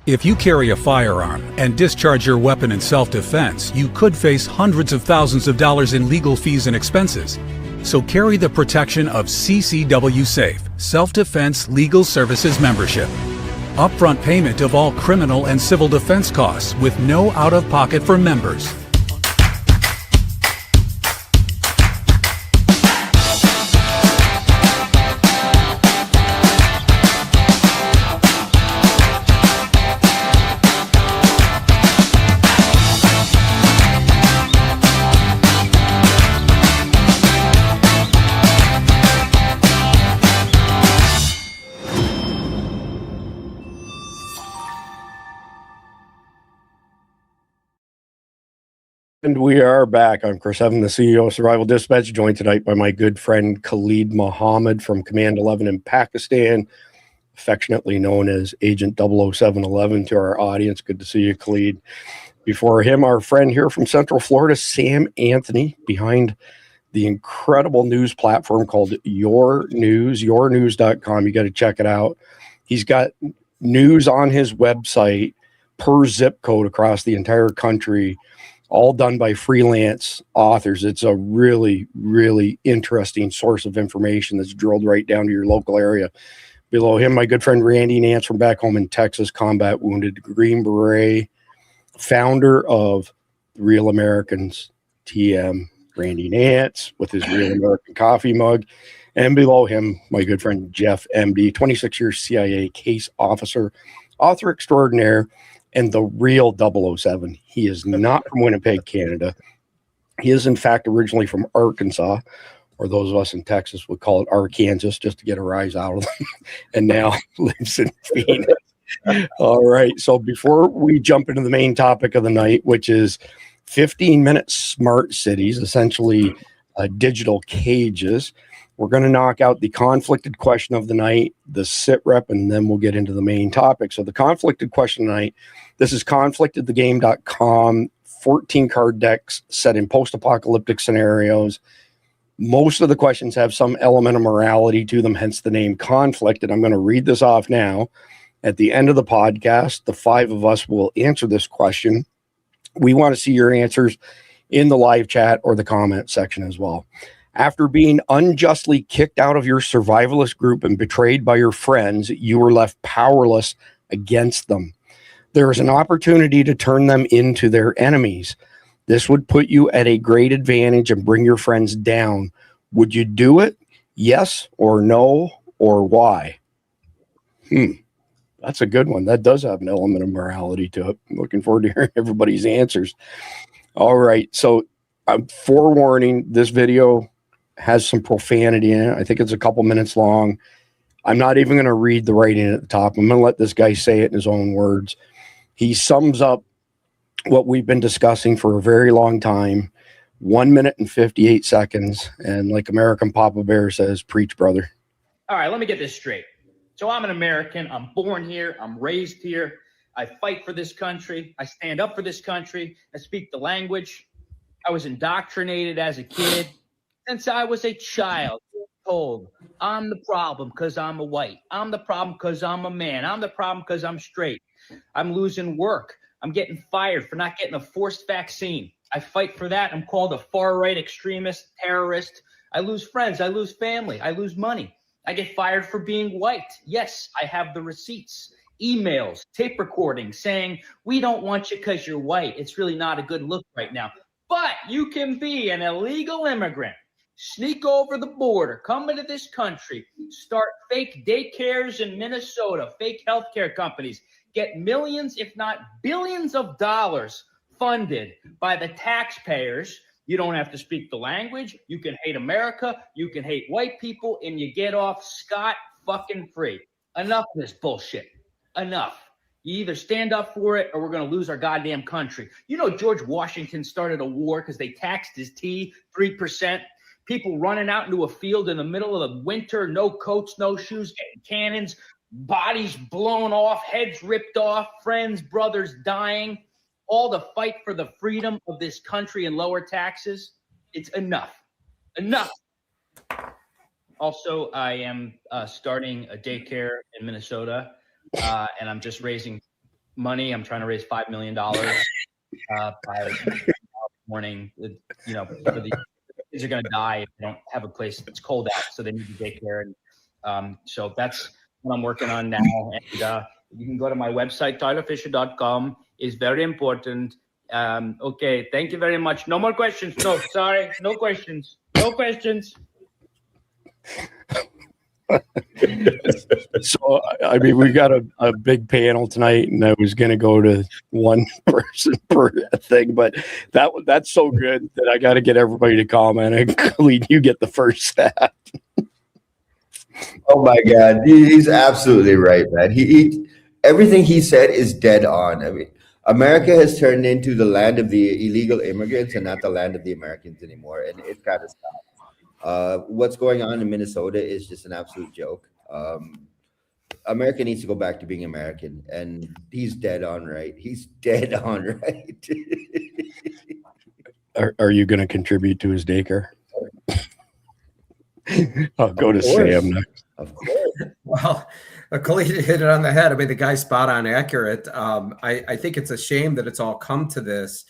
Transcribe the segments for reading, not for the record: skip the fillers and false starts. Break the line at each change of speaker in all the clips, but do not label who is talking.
If you carry a firearm and discharge your weapon in self-defense, you could face hundreds of thousands of dollars in legal fees and expenses. So carry the protection of CCW Safe, Self-Defense Legal Services membership. Upfront payment of all criminal and civil defense costs with no out-of-pocket for members.
And we are back. I'm Chris Evan, the CEO of Survival Dispatch, joined tonight by my good friend Khalid Mohammed from Command 11 in Pakistan, affectionately known as Agent 00711 to our audience. Good to see you, Khalid. Before him, our friend here from Central Florida, Sam Anthony, behind the incredible news platform called Your News, yournews.com. You got to check it out. He's got news on his website per zip code across the entire country, all done by freelance authors. It's a really, really interesting source of information that's drilled right down to your local area. Below him, my good friend Randy Nance from back home in Texas, combat wounded Green Beret, founder of Real Americans TM, Randy Nance, with his Real American coffee mug. And below him, my good friend Jeff, MD, 26-year CIA case officer, author extraordinaire, and the real 007. He is not from Winnipeg, Canada. He is, in fact, originally from Arkansas, or those of us in Texas would call it Arkansas, just to get a rise out of them, and now lives in Phoenix. All right, so before we jump into the main topic of the night, which is 15-minute smart cities, essentially digital cages, we're going to knock out the conflicted question of the night, the sit rep, and then we'll get into the main topic. So the conflicted question tonight, this is conflictedthegame.com, 14 card decks set in post-apocalyptic scenarios. Most of the questions have some element of morality to them, hence the name conflict. And I'm going to read this off now. At the end of the podcast, the five of us will answer this question. We want to see your answers in the live chat or the comment section as well. After being unjustly kicked out of your survivalist group and betrayed by your friends, you were left powerless against them. There is an opportunity to turn them into their enemies. This would put you at a great advantage and bring your friends down. Would you do it? Yes or no, or why? That's a good one. That does have an element of morality to it. I'm looking forward to hearing everybody's answers. All right. So forewarning, this video has some profanity in it. I think it's a couple minutes long. I'm not even going to read the writing at the top. I'm going to let this guy say it in his own words. He sums up what we've been discussing for a very long time, 1 minute and 58 seconds. And like American Papa Bear says, preach, brother.
All right, let me get this straight. So I'm an American. I'm born here. I'm raised here. I fight for this country. I stand up for this country. I speak the language. I was indoctrinated as a kid. Since I was a child, told I'm the problem because I'm a white. I'm the problem because I'm a man. I'm the problem because I'm straight. I'm losing work. I'm getting fired for not getting a forced vaccine. I fight for that. I'm called a far-right extremist, terrorist. I lose friends. I lose family. I lose money. I get fired for being white. Yes, I have the receipts, emails, tape recordings saying, we don't want you because you're white. It's really not a good look right now. But you can be an illegal immigrant, sneak over the border, come into this country, start fake daycares in Minnesota, fake healthcare companies, get millions, if not billions of dollars funded by the taxpayers. You don't have to speak the language. You can hate America. You can hate white people, and you get off scot-fucking-free. Enough of this bullshit. Enough. You either stand up for it or we're going to lose our goddamn country. You know, George Washington started a war because they taxed his tea 3%. People running out into a field in the middle of the winter, no coats, no shoes, getting cannons, bodies blown off, heads ripped off, friends, brothers dying, all to fight for the freedom of this country and lower taxes. It's enough. Enough. Also, I am starting a daycare in Minnesota, and I'm just raising money. I'm trying to raise $5 million by morning. You know, the kids are going to die if they don't have a place. It's cold out, so they need to take care. And so that's what I'm working on now. And you can go to my website, tylerfisher.com. It's very important. Okay, thank you very much. No more questions. No, sorry, no questions. No questions.
So, I mean, we got a big panel tonight, and I was going to go to one person per thing, but that's so good that I got to get everybody to comment. And Khalid, you get the first stat.
Oh my God, he's absolutely right, man. He everything he said is dead on. I mean, America has turned into the land of the illegal immigrants and not the land of the Americans anymore, and it's got to stop. What's going on in Minnesota is just an absolute joke. America needs to go back to being American, and he's dead on right. He's dead on right.
Are you going to contribute to his daycare? I'll go to Sam next.
Of course.
Well, Khalid hit it on the head. I mean, the guy's spot on accurate. I think it's a shame that it's all come to this.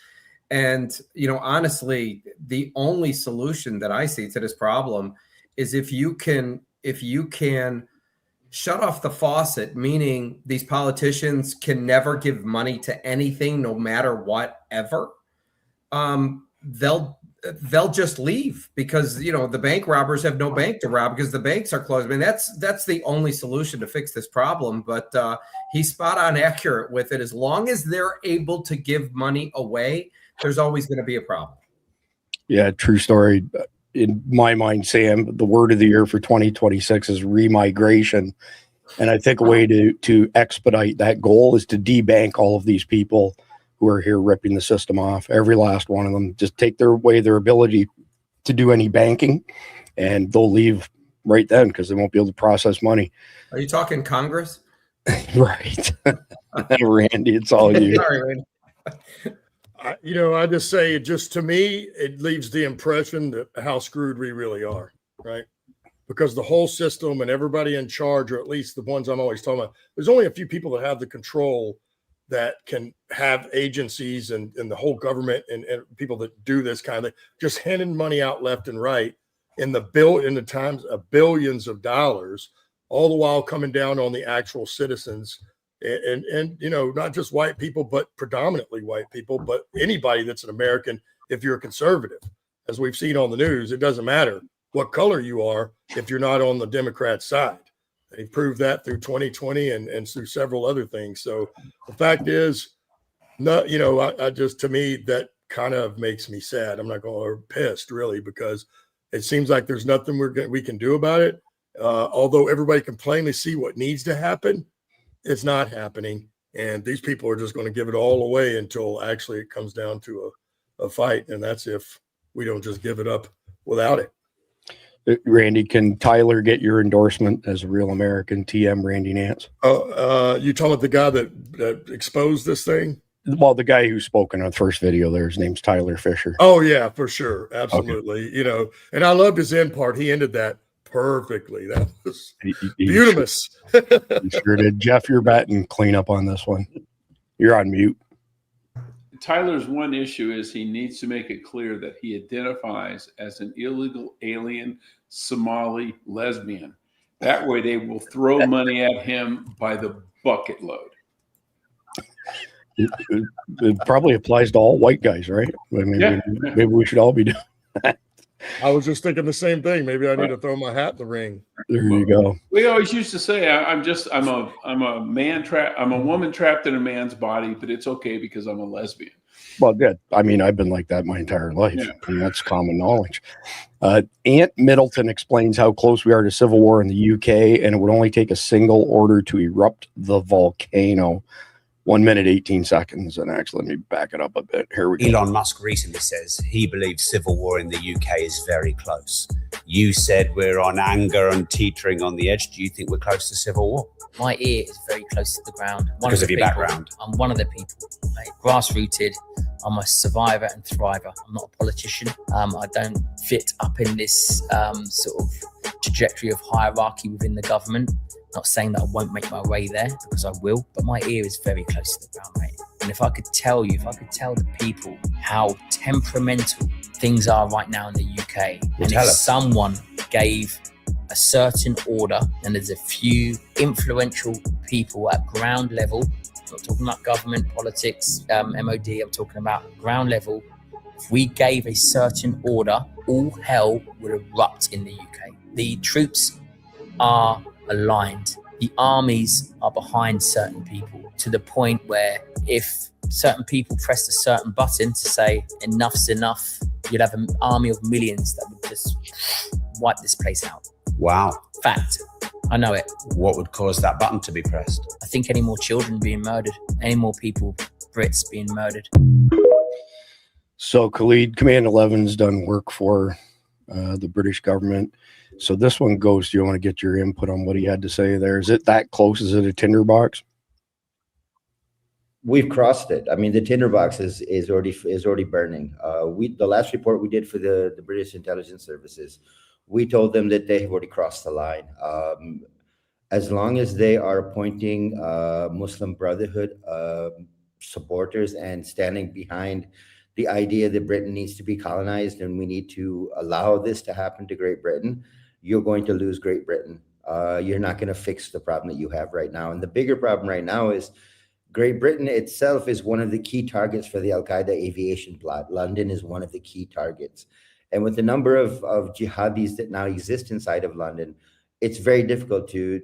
And, you know, honestly, the only solution that I see to this problem is if you can shut off the faucet, meaning these politicians can never give money to anything, no matter what, ever. They'll just leave because, you know, the bank robbers have no bank to rob because the banks are closed. I mean, that's the only solution to fix this problem. But he's spot on accurate with it. As long as they're able to give money away, there's always going to be a problem. Yeah,
true story. In my mind, Sam, the word of the year for 2026 is remigration. And I think a way to expedite that goal is to debank all of these people who are here ripping the system off. Every last one of them. Just take away their ability to do any banking, and they'll leave right then because they won't be able to process money.
Are you talking Congress?
Right. Randy, it's all you.
Sorry, Randy.
I just say, just to me, it leaves the impression that how screwed we really are, right? Because the whole system and everybody in charge, or at least the ones I'm always talking about, there's only a few people that have the control that can have agencies and the whole government and people that do this kind of thing, just handing money out left and right in the times of billions of dollars, all the while coming down on the actual citizens. And you know, not just white people, but predominantly white people, but anybody that's an American, if you're a conservative, as we've seen on the news, it doesn't matter what color you are if you're not on the Democrat side. They proved that through 2020 and through several other things. So the fact is, I just, to me, that kind of makes me sad. I'm not going or pissed really, because it seems like there's nothing we can do about it. Although everybody can plainly see what needs to happen, it's not happening. And these people are just going to give it all away until actually it comes down to a fight. And that's if we don't just give it up without it.
Randy, can Tyler get your endorsement as a real American? TM Randy Nance.
You talking about the guy that exposed this thing?
Well, the guy who spoke in the first video there, his name's Tyler Fisher.
Oh yeah, for sure. Absolutely. Okay. And I loved his end part. He ended that perfectly. That was beautiful.
You sure did. Jeff, you're batting clean up on this one. You're on mute.
Tyler's one issue is he needs to make it clear that he identifies as an illegal alien Somali lesbian. That way they will throw money at him by the bucket load.
It probably applies to all white guys, right? Maybe we should all be doing that.
I was just thinking the same thing. Maybe I need to throw my hat in the ring.
There you go.
We always used to say, I'm a man trapped. I'm a woman trapped in a man's body, but it's okay because I'm a lesbian.
Well, good. I mean, I've been like that my entire life. Yeah. And that's common knowledge. Ant Middleton explains how close we are to civil war in the UK, and it would only take a single order to erupt the volcano. 1 minute, 18 seconds. And actually, let me back it up a bit. Here we go.
Elon Musk recently says he believes civil war in the UK is very close. You said we're on anger and teetering on the edge. Do you think we're close to civil war?
My ear is very close to the ground.
Because of your background?
I'm one of the people, mate. Grassrooted. I'm a survivor and thriver. I'm not a politician. I don't fit up in this sort of trajectory of hierarchy within the government. Not saying that I won't make my way there, because I will, but my ear is very close to the ground, mate. And if I could tell the people how temperamental things are right now in the UK, and if someone gave a certain order, and there's a few influential people at ground level, I'm not talking about government, politics, MOD, I'm talking about ground level. If we gave a certain order, all hell would erupt in the UK. The troops are aligned. The armies are behind certain people, to the point where if certain people pressed a certain button to say enough's enough, you'd have an army of millions that would just wipe this place out.
Wow.
Fact. I know it.
What would cause that button to be pressed?
I think any more children being murdered, any more people, Brits being murdered.
So Khalid, Command 11's done work for the British government. So this one goes, do you want to get your input on what he had to say there? Is it that close? Is it a tinderbox?
We've crossed it. I mean, the tinderbox is already burning. The last report we did for the British intelligence services, we told them that they have already crossed the line. As long as they are appointing Muslim Brotherhood supporters and standing behind the idea that Britain needs to be colonized and we need to allow this to happen to Great Britain, you're going to lose Great Britain. You're not going to fix the problem that you have right now. And the bigger problem right now is Great Britain itself is one of the key targets for the Al-Qaeda aviation plot. London is one of the key targets. And with the number of jihadis that now exist inside of London, it's very difficult to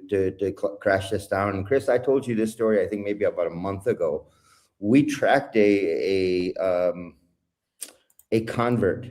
crash this down. And Chris, I told you this story, I think maybe about a month ago. We tracked a convert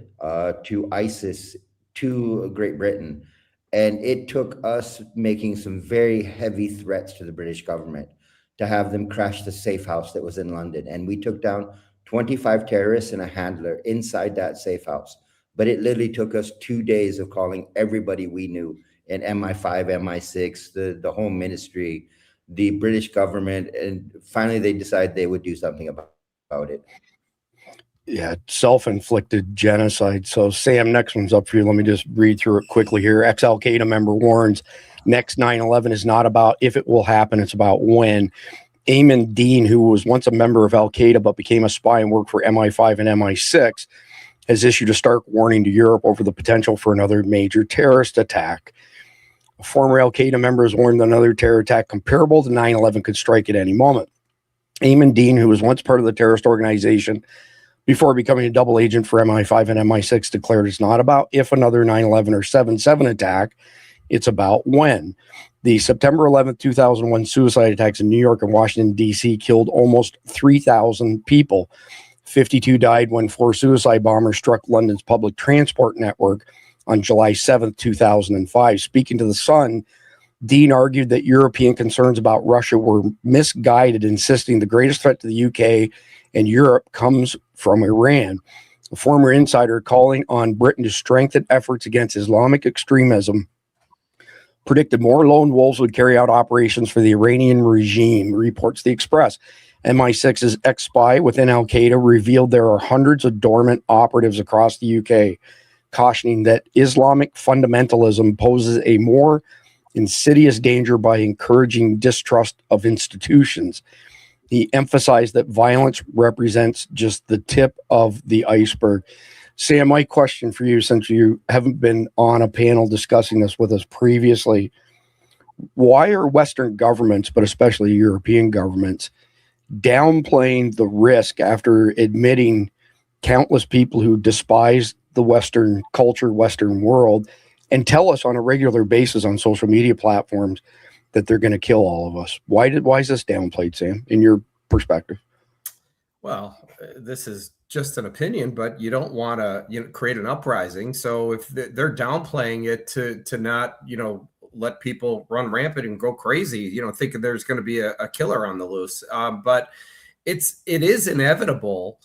to ISIS to Great Britain. And it took us making some very heavy threats to the British government to have them crash the safe house that was in London. And we took down 25 terrorists and a handler inside that safe house. But it literally took us 2 days of calling everybody we knew in MI5, MI6, the Home Ministry, the British government. And finally, they decided they would do something about it.
Yeah, self-inflicted genocide. So Sam, next one's up for you. Let me just read through it quickly here. Ex-Al-Qaeda member warns next 9/11 is not about if it will happen, it's about when. Ayman Dean, who was once a member of Al-Qaeda but became a spy and worked for MI5 and MI6, has issued a stark warning to Europe over the potential for another major terrorist attack. A former Al-Qaeda member has warned that another terror attack comparable to 9/11 could strike at any moment. Ayman Dean, who was once part of the terrorist organization before becoming a double agent for MI5 and MI6, declared it's not about if another 9/11 or 7/7 attack, it's about when. The September 11th, 2001 suicide attacks in New York and Washington, D.C. killed almost 3,000 people. 52 died when 4 suicide bombers struck London's public transport network on July 7th, 2005. Speaking to The Sun, Dean argued that European concerns about Russia were misguided, insisting the greatest threat to the UK and Europe comes from Iran. A former insider calling on Britain to strengthen efforts against Islamic extremism predicted more lone wolves would carry out operations for the Iranian regime, reports The Express. MI6's ex-spy within Al-Qaeda revealed there are hundreds of dormant operatives across the UK, cautioning that Islamic fundamentalism poses a more insidious danger by encouraging distrust of institutions. He emphasized that violence represents just the tip of the iceberg. Sam, my question for you, since you haven't been on a panel discussing this with us previously, why are Western governments, but especially European governments, downplaying the risk after admitting countless people who despise the Western culture, Western world, and tell us on a regular basis on social media platforms that they're going to kill all of us? Why is this downplayed, Sam, in your perspective?
Well, this is just an opinion, but you don't want to create an uprising. So if they're downplaying it to not let people run rampant and go crazy, thinking there's going to be a killer on the loose, but it is inevitable.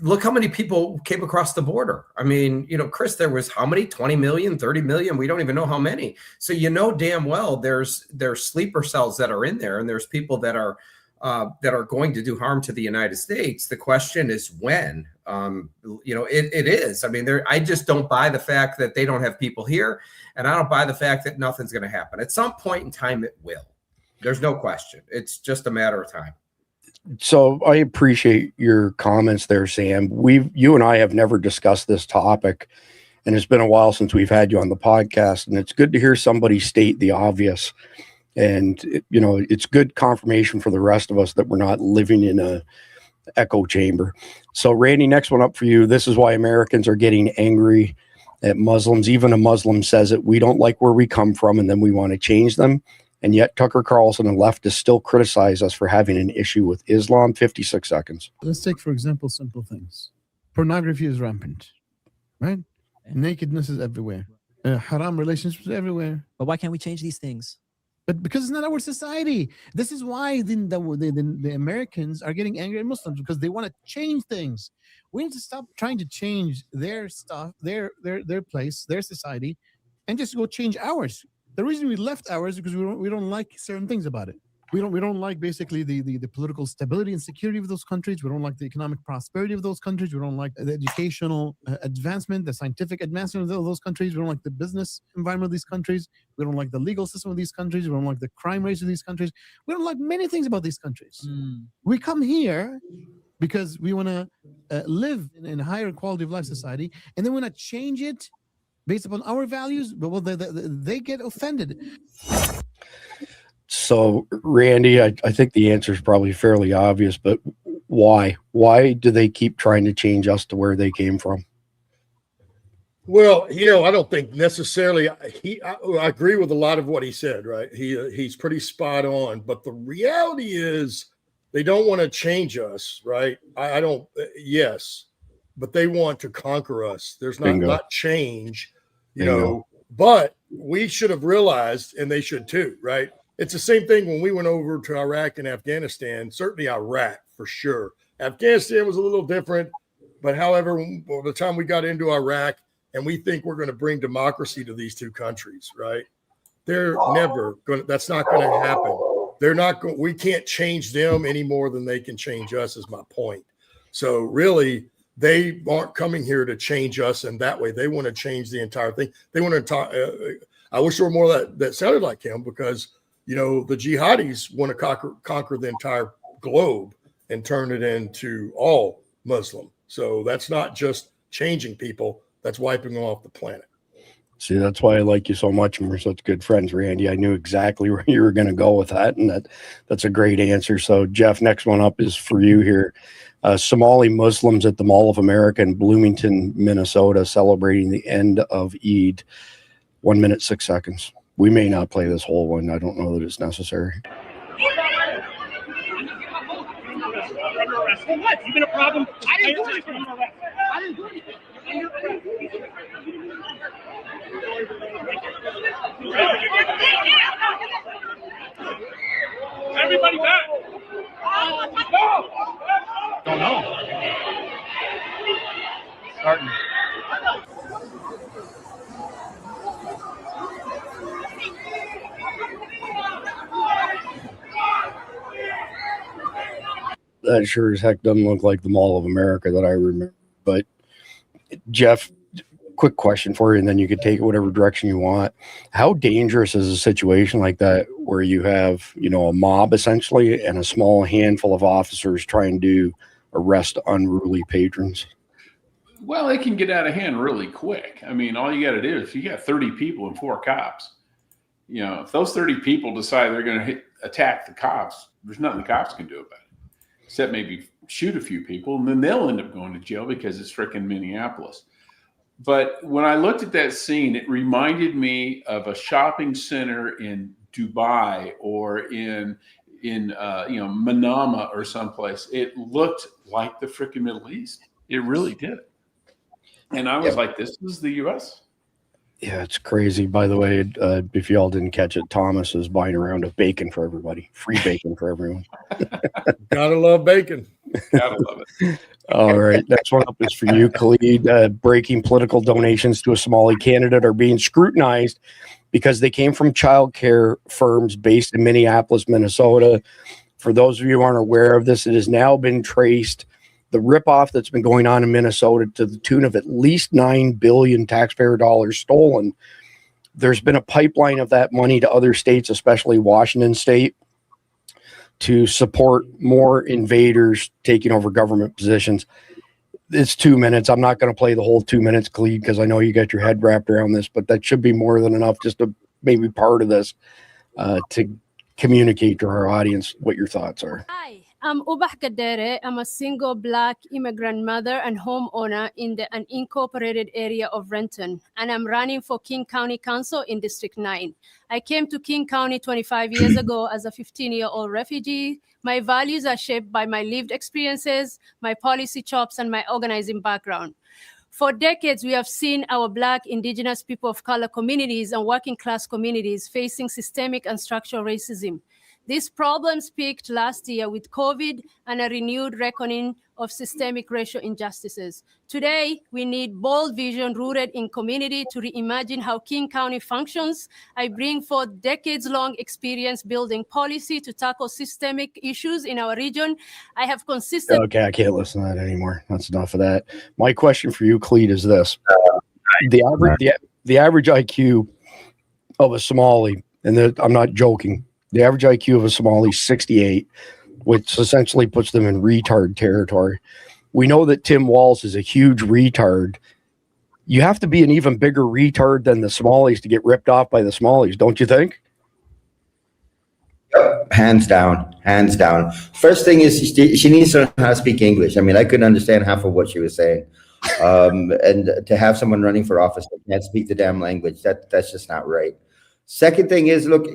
Look how many people came across the border. I mean, Chris, there was how many? 20 million, 30 million. We don't even know how many. So damn well there's sleeper cells that are in there, and there's people that are that are going to do harm to the United States. The question is when. It is. I mean, I just don't buy the fact that they don't have people here, and I don't buy the fact that nothing's going to happen. At some point in time, it will. There's no question. It's just a matter of time.
So I appreciate your comments there, Sam. You and I have never discussed this topic, and it's been a while since we've had you on the podcast, and it's good to hear somebody state the obvious. And, it's good confirmation for the rest of us that we're not living in a echo chamber. So, Randy, next one up for you. This is why Americans are getting angry at Muslims. Even a Muslim says it. We don't like where we come from, and then we want to change them. And yet Tucker Carlson and leftists still criticize us for having an issue with Islam. 56 seconds.
Let's take, for example, simple things. Pornography is rampant, right? Nakedness is everywhere. Haram relationships everywhere.
But why can't we change these things?
But because it's not our society. This is why the Americans are getting angry at Muslims, because they want to change things. We need to stop trying to change their stuff, their place, their society, and just go change ours. The reason we left ours is because we don't like certain things about it. We don't like basically the political stability and security of those countries. We don't like the economic prosperity of those countries. We don't like the educational advancement, the scientific advancement of those countries. We don't like the business environment of these countries. We don't like the legal system of these countries. We don't like the crime rates of these countries. We don't like many things about these countries. We come here because we want to live in a higher quality of life society, and then we want to change it based upon our values. But they get offended.
So, Randy, I think the answer is probably fairly obvious, but why? Why do they keep trying to change us to where they came from?
Well, I don't think necessarily I agree with a lot of what he said, right? He's pretty spot on, but the reality is they don't want to change us, right? I don't, yes, but they want to conquer us. There's not change, but we should have realized, and they should too, right? It's the same thing when we went over to Iraq and Afghanistan, certainly Iraq for sure. Afghanistan was a little different, but however, by the time we got into Iraq and we think we're going to bring democracy to these two countries, right? They're never going to, that's not going to happen. They're not going, we can't change them any more than they can change us is my point. So really, they aren't coming here to change us in that way. They want to change the entire thing. They want to talk. I wish there were more that sounded like him, because the jihadis want to conquer the entire globe and turn it into all Muslim. So that's not just changing people, that's wiping them off the planet.
See, that's why I like you so much, and we're such good friends, Randy. I knew exactly where you were going to go with that, and that's a great answer. So, Jeff, next one up is for you here. Somali Muslims at the Mall of America in Bloomington, Minnesota, celebrating the end of Eid. 1 minute, 6 seconds. We may not play this whole one. I don't know that it's necessary.
What? You've been a problem? I didn't do anything. I didn't do anything. Everybody back. No. Don't know. Starting.
That sure as heck doesn't look like the Mall of America that I remember. But Jeff, quick question for you, and then you could take it whatever direction you want. How dangerous is a situation like that where you have, a mob essentially and a small handful of officers trying to arrest unruly patrons?
Well, it can get out of hand really quick. I mean, all you got to do is, if you got 30 people and 4 cops, if those 30 people decide they're going to attack the cops, there's nothing the cops can do about it, except maybe shoot a few people, and then they'll end up going to jail because it's frickin' Minneapolis. But when I looked at that scene, it reminded me of a shopping center in Dubai or in Manama or someplace. It looked like the frickin' Middle East. It really did. And I was like, this is the U.S.?
Yeah, it's crazy. By the way, if y'all didn't catch it, Thomas is buying a round of bacon for everybody. Free bacon for everyone.
Gotta love bacon.
Gotta love it.
All right. Next one up is for you, Khalid. Breaking political donations to a Somali candidate are being scrutinized because they came from childcare firms based in Minneapolis, Minnesota. For those of you who aren't aware of this, it has now been traced, the ripoff that's been going on in Minnesota, to the tune of at least $9 billion taxpayer dollars stolen. There's been a pipeline of that money to other states, especially Washington State, to support more invaders taking over government positions. It's 2 minutes. I'm not going to play the whole 2 minutes, Clede, because I know you got your head wrapped around this, but that should be more than enough just to maybe part of this to communicate to our audience what your thoughts are.
Hi, I'm Ubah Kadere. I'm a single Black immigrant mother and homeowner in the unincorporated area of Renton, and I'm running for King County Council in District 9. I came to King County 25 years ago as a 15-year-old refugee. My values are shaped by my lived experiences, my policy chops, and my organizing background. For decades, we have seen our Black, Indigenous, people of color communities and working class communities facing systemic and structural racism. These problems peaked last year with COVID and a renewed reckoning of systemic racial injustices. Today, we need bold vision rooted in community to reimagine how King County functions. I bring forth decades-long experience building policy to tackle systemic issues in our region. I have consistent...
Okay, I can't listen to that anymore. That's enough of that. My question for you, Clede, is this. The average IQ of a Somali, and I'm not joking, the average IQ of a Somali is 68, which essentially puts them in retard territory. We know that Tim Walz is a huge retard. You have to be an even bigger retard than the Somalis to get ripped off by the Somalis, don't you think?
Yep, hands down, hands down. First thing is she needs to learn how to speak English. I mean, I couldn't understand half of what she was saying. And to have someone running for office that can't speak the damn language, that's just not right. Second thing is, look,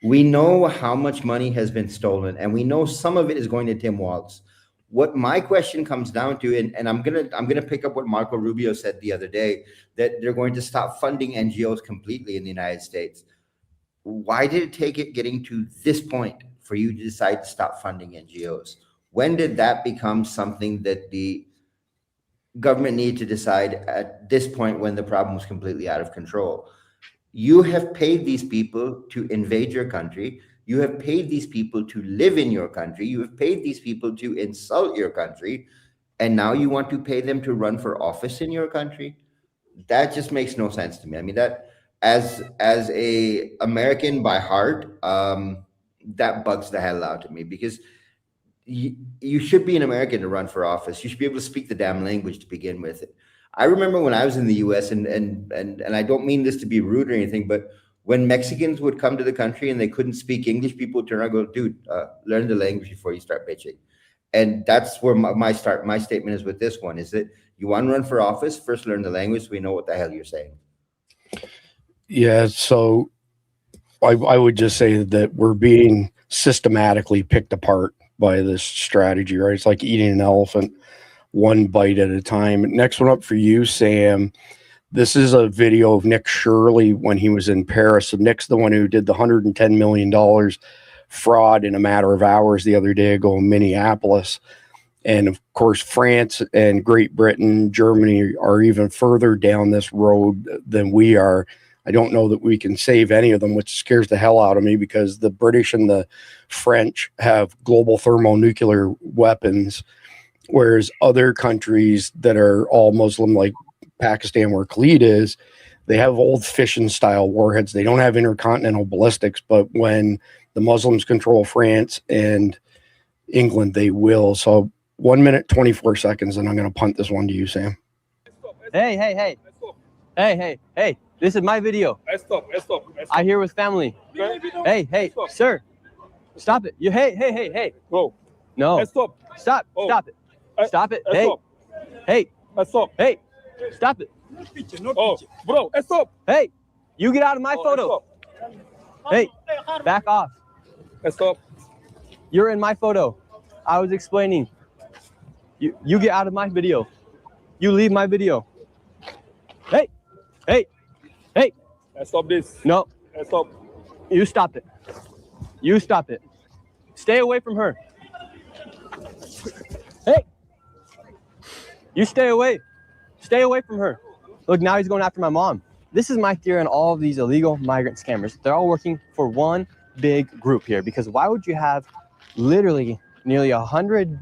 we know how much money has been stolen, and we know some of it is going to Tim Walz. What my question comes down to, and I'm gonna pick up what Marco Rubio said the other day, that they're going to stop funding NGOs completely in the United States. Why did it take it getting to this point for you to decide to stop funding NGOs? When did that become something that the government needed to decide at this point when the problem was completely out of control? You have paid these people to invade your country. You have paid these people to live in your country. You have paid these people to insult your country. And now you want to pay them to run for office in your country? That just makes no sense to me. I mean, that as a American by heart, that bugs the hell out of me, because you should be an American to run for office. You should be able to speak the damn language to begin with. I remember when I was in the US, and I don't mean this to be rude or anything, but when Mexicans would come to the country and they couldn't speak English, people would turn around and go, dude, learn the language before you start bitching. And that's where my statement is with this one, is that you want to run for office, first learn the language so we know what the hell you're saying.
Yeah, so I would just say that we're being systematically picked apart by this strategy, right? It's like eating an elephant one bite at a time. Next one up for you, Sam. This is a video of Nick Shirley when he was in Paris. So Nick's the one who did the $110 million fraud in a matter of hours the other day ago in Minneapolis. And of course, France and Great Britain, Germany are even further down this road than we are. I don't know that we can save any of them, which scares the hell out of me, because the British and the French have global thermonuclear weapons, whereas other countries that are all Muslim, like Pakistan, where Khalid is, they have old fission style warheads. They don't have intercontinental ballistics, but when the Muslims control France and England, they will. So 1 minute, 24 seconds, and I'm going to punt this one to you, Sam.
Hey. This is my video.
Stop.
I here with family. Hey, sir. Stop it. You hey.
Go.
No.
Stop.
Stop it. Stop it. Hey.
Stop.
Hey. Stop it.
Bro, stop.
Hey. You get out of my photo. Hey. Back off.
Stop.
You're in my photo. I was explaining. You get out of my video. You leave my video. Hey.
Stop this.
No.
Stop.
You stop it. You stop it. Stay away from her. Hey. You stay away. Stay away from her. Look, now he's going after my mom. This is my theory on all of these illegal migrant scammers. They're all working for one big group here, because why would you have literally nearly 100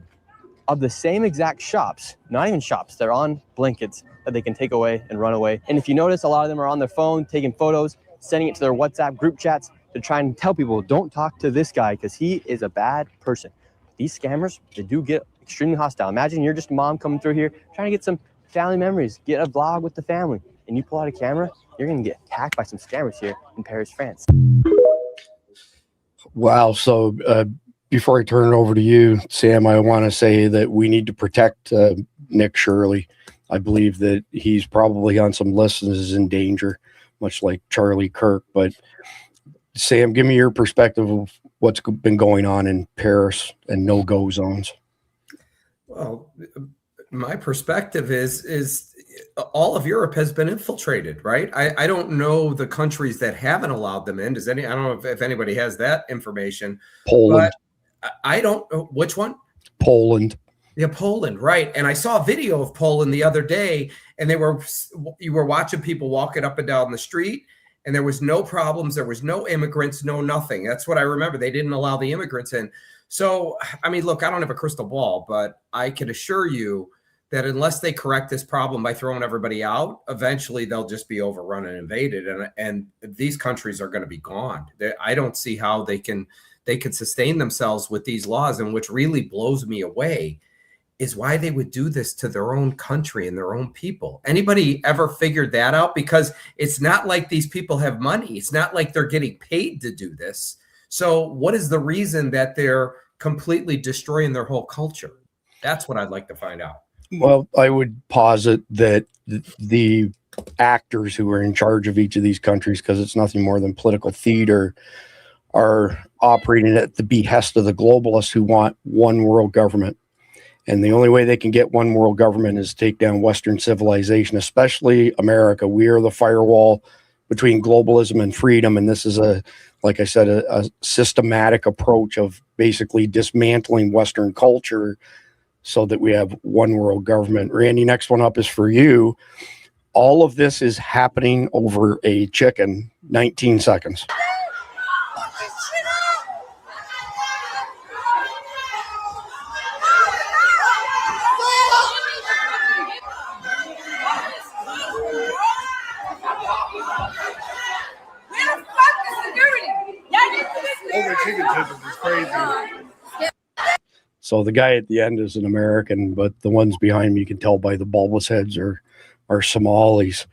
of the same exact shops, not even shops, they're on blankets that they can take away and run away. And if you notice, a lot of them are on their phone, taking photos, sending it to their WhatsApp group chats to try and tell people, don't talk to this guy because he is a bad person. These scammers, they do get extremely hostile. Imagine you're just a mom coming through here, trying to get some family memories, get a vlog with the family, and you pull out a camera, you're gonna get attacked by some scammers here in Paris, France.
Wow. So before I turn it over to you, Sam, I want to say that we need to protect Nick Shirley. I believe that he's probably on some lists and is in danger, much like Charlie Kirk. But Sam, give me your perspective of what's been going on in Paris and no-go zones.
Well, my perspective is all of Europe has been infiltrated, right? I don't know the countries that haven't allowed them in. I don't know if anybody has that information.
Poland.
But I don't know which one.
Poland.
Yeah, Poland, right. And I saw a video of Poland the other day, and you were watching people walking up and down the street, and there was no problems. There was no immigrants, no nothing. That's what I remember. They didn't allow the immigrants in. So, I mean, look, I don't have a crystal ball, but I can assure you that unless they correct this problem by throwing everybody out, eventually they'll just be overrun and invaded, and these countries are going to be gone. I don't see how they can sustain themselves with these laws. And which really blows me away is why they would do this to their own country and their own people. Anybody ever figured that out? Because it's not like these people have money. It's not like they're getting paid to do this. So what is the reason that they're completely destroying their whole culture? That's what I'd like to find out.
Well, I would posit that the actors who are in charge of each of these countries, because it's nothing more than political theater, are operating at the behest of the globalists who want one world government. And the only way they can get one world government is take down Western civilization, especially America. We are the firewall between globalism and freedom. And this is like I said, a systematic approach of basically dismantling Western culture so that we have one world government. Randy, next one up is for you. All of this is happening over a chicken, 19 seconds. So the guy at the end is an American, but the ones behind me, you can tell by the bulbous heads are Somalis.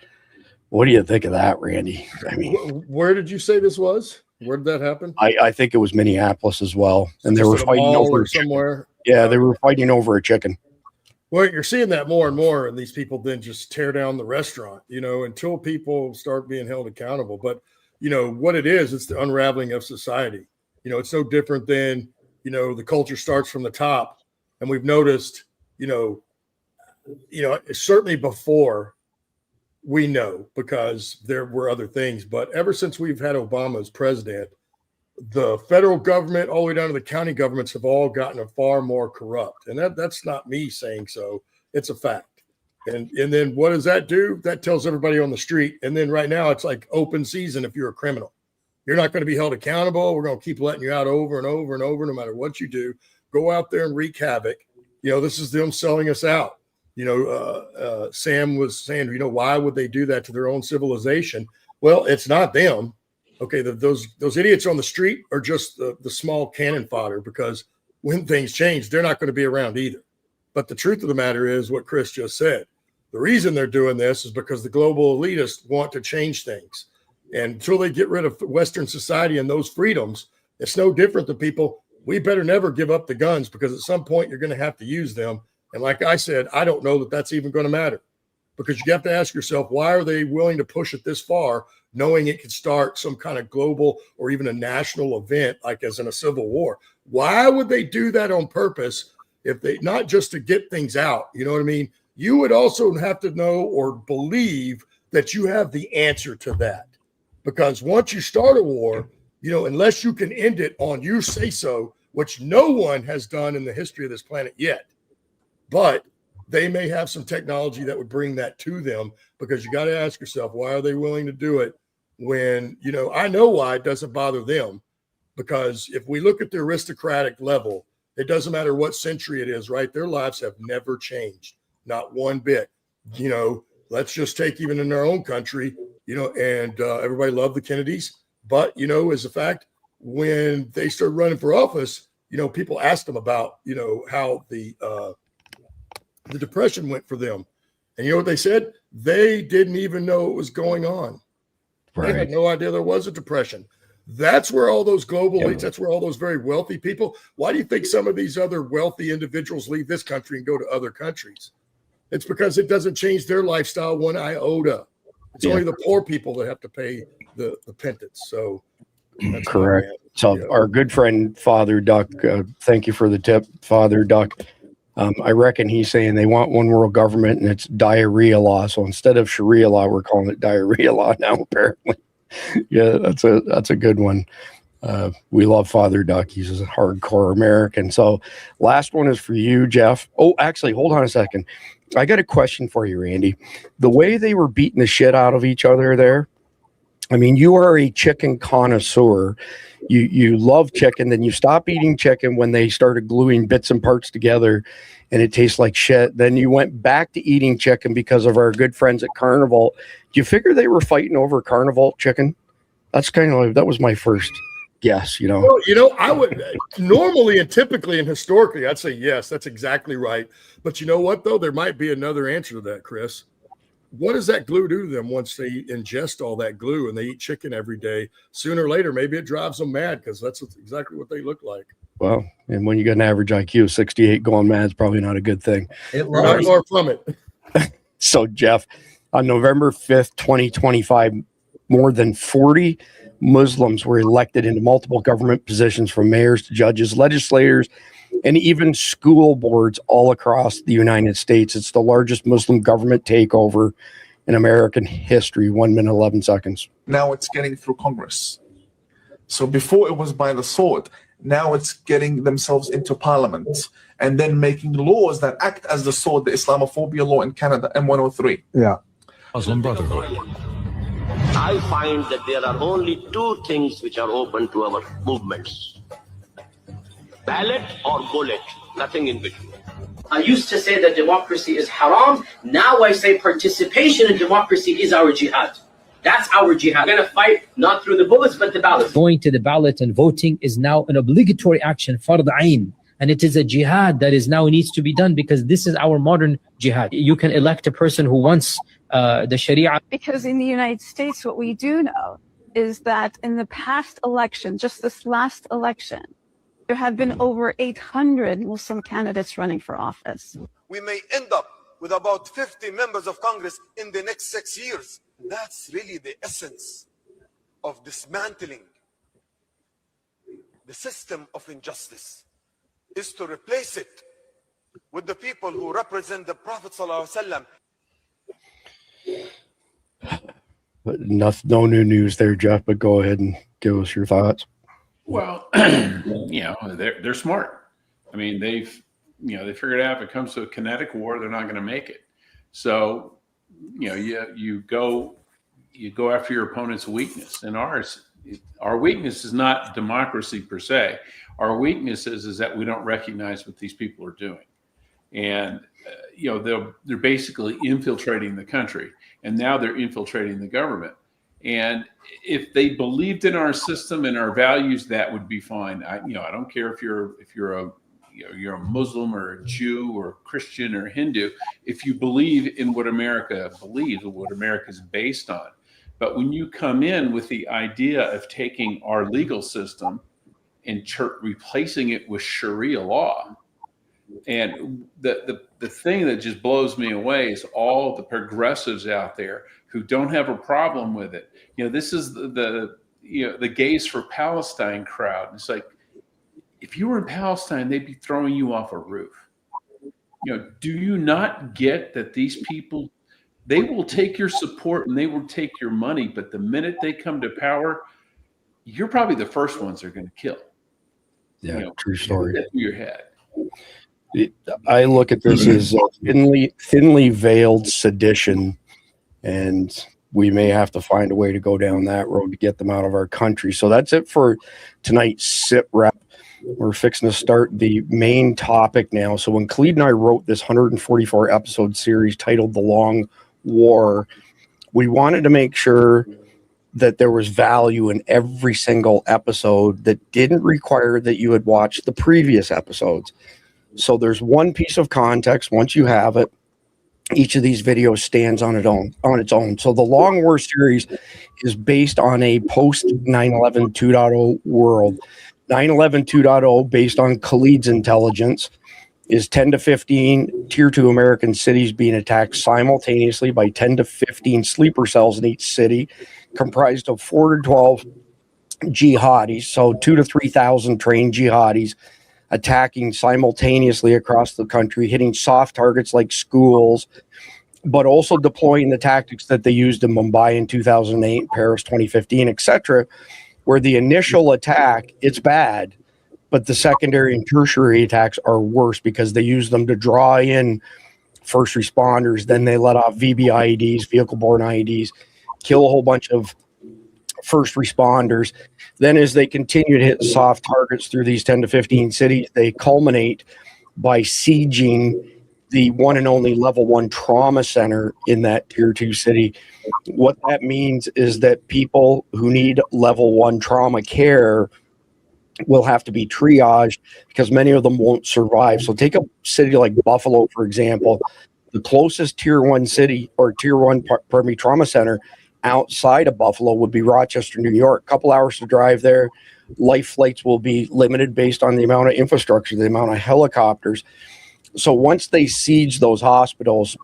What do you think of that, Randy? I mean,
where did you say this was? Where did that happen?
I think it was Minneapolis as well, and they were fighting over
somewhere.
Yeah, they were fighting over a chicken.
Well, you're seeing that more and more, and these people then just tear down the restaurant, until people start being held accountable. But what it is, it's the unraveling of society. It's no different than, the culture starts from the top. And we've noticed, certainly before we know, because there were other things, but ever since we've had Obama as president, the federal government all the way down to the county governments have all gotten far more corrupt. And that's not me saying so. It's a fact. And then what does that do? That tells everybody on the street. And then right now it's like open season. If you're a criminal, you're not going to be held accountable. We're going to keep letting you out over and over and over, no matter what you do. Go out there and wreak havoc. This is them selling us out. Sam was saying, why would they do that to their own civilization? Well, it's not them. Okay, those idiots on the street are just the small cannon fodder, because when things change, they're not going to be around either. But the truth of the matter is what Chris just said. The reason they're doing this is because the global elitists want to change things. And until they get rid of Western society and those freedoms, it's no different than people. We better never give up the guns, because at some point you're going to have to use them. And like I said, I don't know that that's even going to matter, because you have to ask yourself, why are they willing to push it this far, knowing it could start some kind of global or even a national event, like as in a civil war? Why would they do that on purpose? If they, not just to get things out, you know what I mean? You would also have to know or believe that you have the answer to that. Because once you start a war, unless you can end it on you say so, which no one has done in the history of this planet yet, but they may have some technology that would bring that to them, because you got to ask yourself, why are they willing to do it when, I know why it doesn't bother them. because if we look at the aristocratic level, it doesn't matter what century it is, right? Their lives have never changed, not one bit. You know, let's just take even in our own country, you know, and everybody loved the Kennedys. But, you know, as a fact, when they started running for office, you know, people asked them about, you know, how the Depression went for them. And you know what they said? They didn't even know what was going on. Right. They had no idea there was a depression. That's where all those global elites, that's where all those very wealthy people, why do you think some of these other wealthy individuals leave this country and go to other countries? It's because it doesn't change their lifestyle one iota. It's only the poor people that have to pay the pittance. So that's
correct. So our good friend, Father Duck, thank you for the tip, Father Duck. I reckon he's saying they want one world government and it's diarrhea law. So instead of Sharia law, we're calling it diarrhea law now, apparently. Yeah, that's a good one. We love Father Duck. He's a hardcore American. So last one is for you, Jeff. Oh, actually, hold on a second. I got a question for you, Randy. The way they were beating the shit out of each other there, I mean, you are a chicken connoisseur. You love chicken, then you stop eating chicken when they started gluing bits and parts together and it tastes like shit. Then you went back to eating chicken because of our good friends at Carnival. Do you figure they were fighting over Carnival chicken? That's kind of like, that was my first guess, you know.
Well, you know, I would normally and typically and historically, I'd say yes, that's exactly right. But you know what, though? There might be another answer to that, Chris. What does that glue do to them once they ingest all that glue and they eat chicken every day? Sooner or later, maybe it drives them mad because that's exactly what they look like.
Well, and when you got an average IQ of 68, going mad is probably not a good thing.
Not far from it.
So, Jeff, on November 5th, 2025, more than 40 Muslims were elected into multiple government positions, from mayors to judges, legislators, and even school boards all across the United States. It's the largest Muslim government takeover in American history. 1 minute, 11 seconds.
Now it's getting through Congress. So before it was by the sword. Now it's getting themselves into parliament and then making laws that act as the sword, the Islamophobia law in Canada, M103.
Yeah. Muslim Brotherhood.
I find that there are only two things which are open to our movements: ballot or bullet, nothing in between.
I used to say that democracy is haram. Now I say participation in democracy is our jihad. That's our jihad. We're going to fight not through the bullets, but the ballot.
Going to the ballot and voting is now an obligatory action, fard ayn. And it is a jihad that is now needs to be done, because this is our modern jihad. You can elect a person who wants the Sharia.
Because in the United States, what we do know is that in the past election, just this last election, there have been over 800 Muslim candidates running for office.
We may end up with about 50 members of Congress in the next 6 years. That's really the essence of dismantling the system of injustice, is to replace it with the people who represent the Prophet ﷺ.
But no new news there, Jeff, but go ahead and give us your thoughts.
Well, you know, they're smart. I mean, they figured out if it comes to a kinetic war, they're not going to make it. So, you know, you go after your opponent's weakness. And our weakness is not democracy per se. Our weakness is that we don't recognize what these people are doing. And you know, they're basically infiltrating the country, and now they're infiltrating the government. And if they believed in our system and our values, that would be fine. I don't care if you're a Muslim or a Jew or Christian or Hindu. If you believe in what America believes, or what America is based on. But when you come in with the idea of taking our legal system and replacing it with Sharia law, and the thing that just blows me away is all the progressives out there who don't have a problem with it. You know, this is the gays for Palestine crowd. It's like, if you were in Palestine, they'd be throwing you off a roof. You know, do you not get that these people, they will take your support and they will take your money, but the minute they come to power, you're probably the first ones they're going to kill.
Yeah, you know, true story.
Get through your head.
I look at this as thinly veiled sedition, and we may have to find a way to go down that road to get them out of our country. So that's it for tonight's sit rep. We're fixing to start the main topic now. So when Khalid and I wrote this 144 episode series titled The Long War, we wanted to make sure that there was value in every single episode that didn't require that you had watched the previous episodes. So there's one piece of context. Once you have it, each of these videos stands on its own. So the Long War series is based on a post 9/11 2.0 world. 9/11 2.0, based on Khalid's intelligence, is 10 to 15 tier 2 American cities being attacked simultaneously by 10 to 15 sleeper cells in each city, comprised of 4 to 12 jihadis, so 2 to 3,000 trained jihadis attacking simultaneously across the country, hitting soft targets like schools, but also deploying the tactics that they used in Mumbai in 2008, Paris 2015, etc., where the initial attack, it's bad, but the secondary and tertiary attacks are worse because they use them to draw in first responders. Then they let off VBIEDs, vehicle-borne IEDs, kill a whole bunch of first responders. Then as they continue to hit soft targets through these 10 to 15 cities, they culminate by sieging the one and only level 1 trauma center in that tier 2 city. What that means is that people who need level 1 trauma care will have to be triaged because many of them won't survive. So take a city like Buffalo, for example. The closest tier 1 city or tier 1 trauma center outside of Buffalo would be Rochester, New York. A couple hours to drive there. Life flights will be limited based on the amount of infrastructure, the amount of helicopters. So once they siege those hospitals,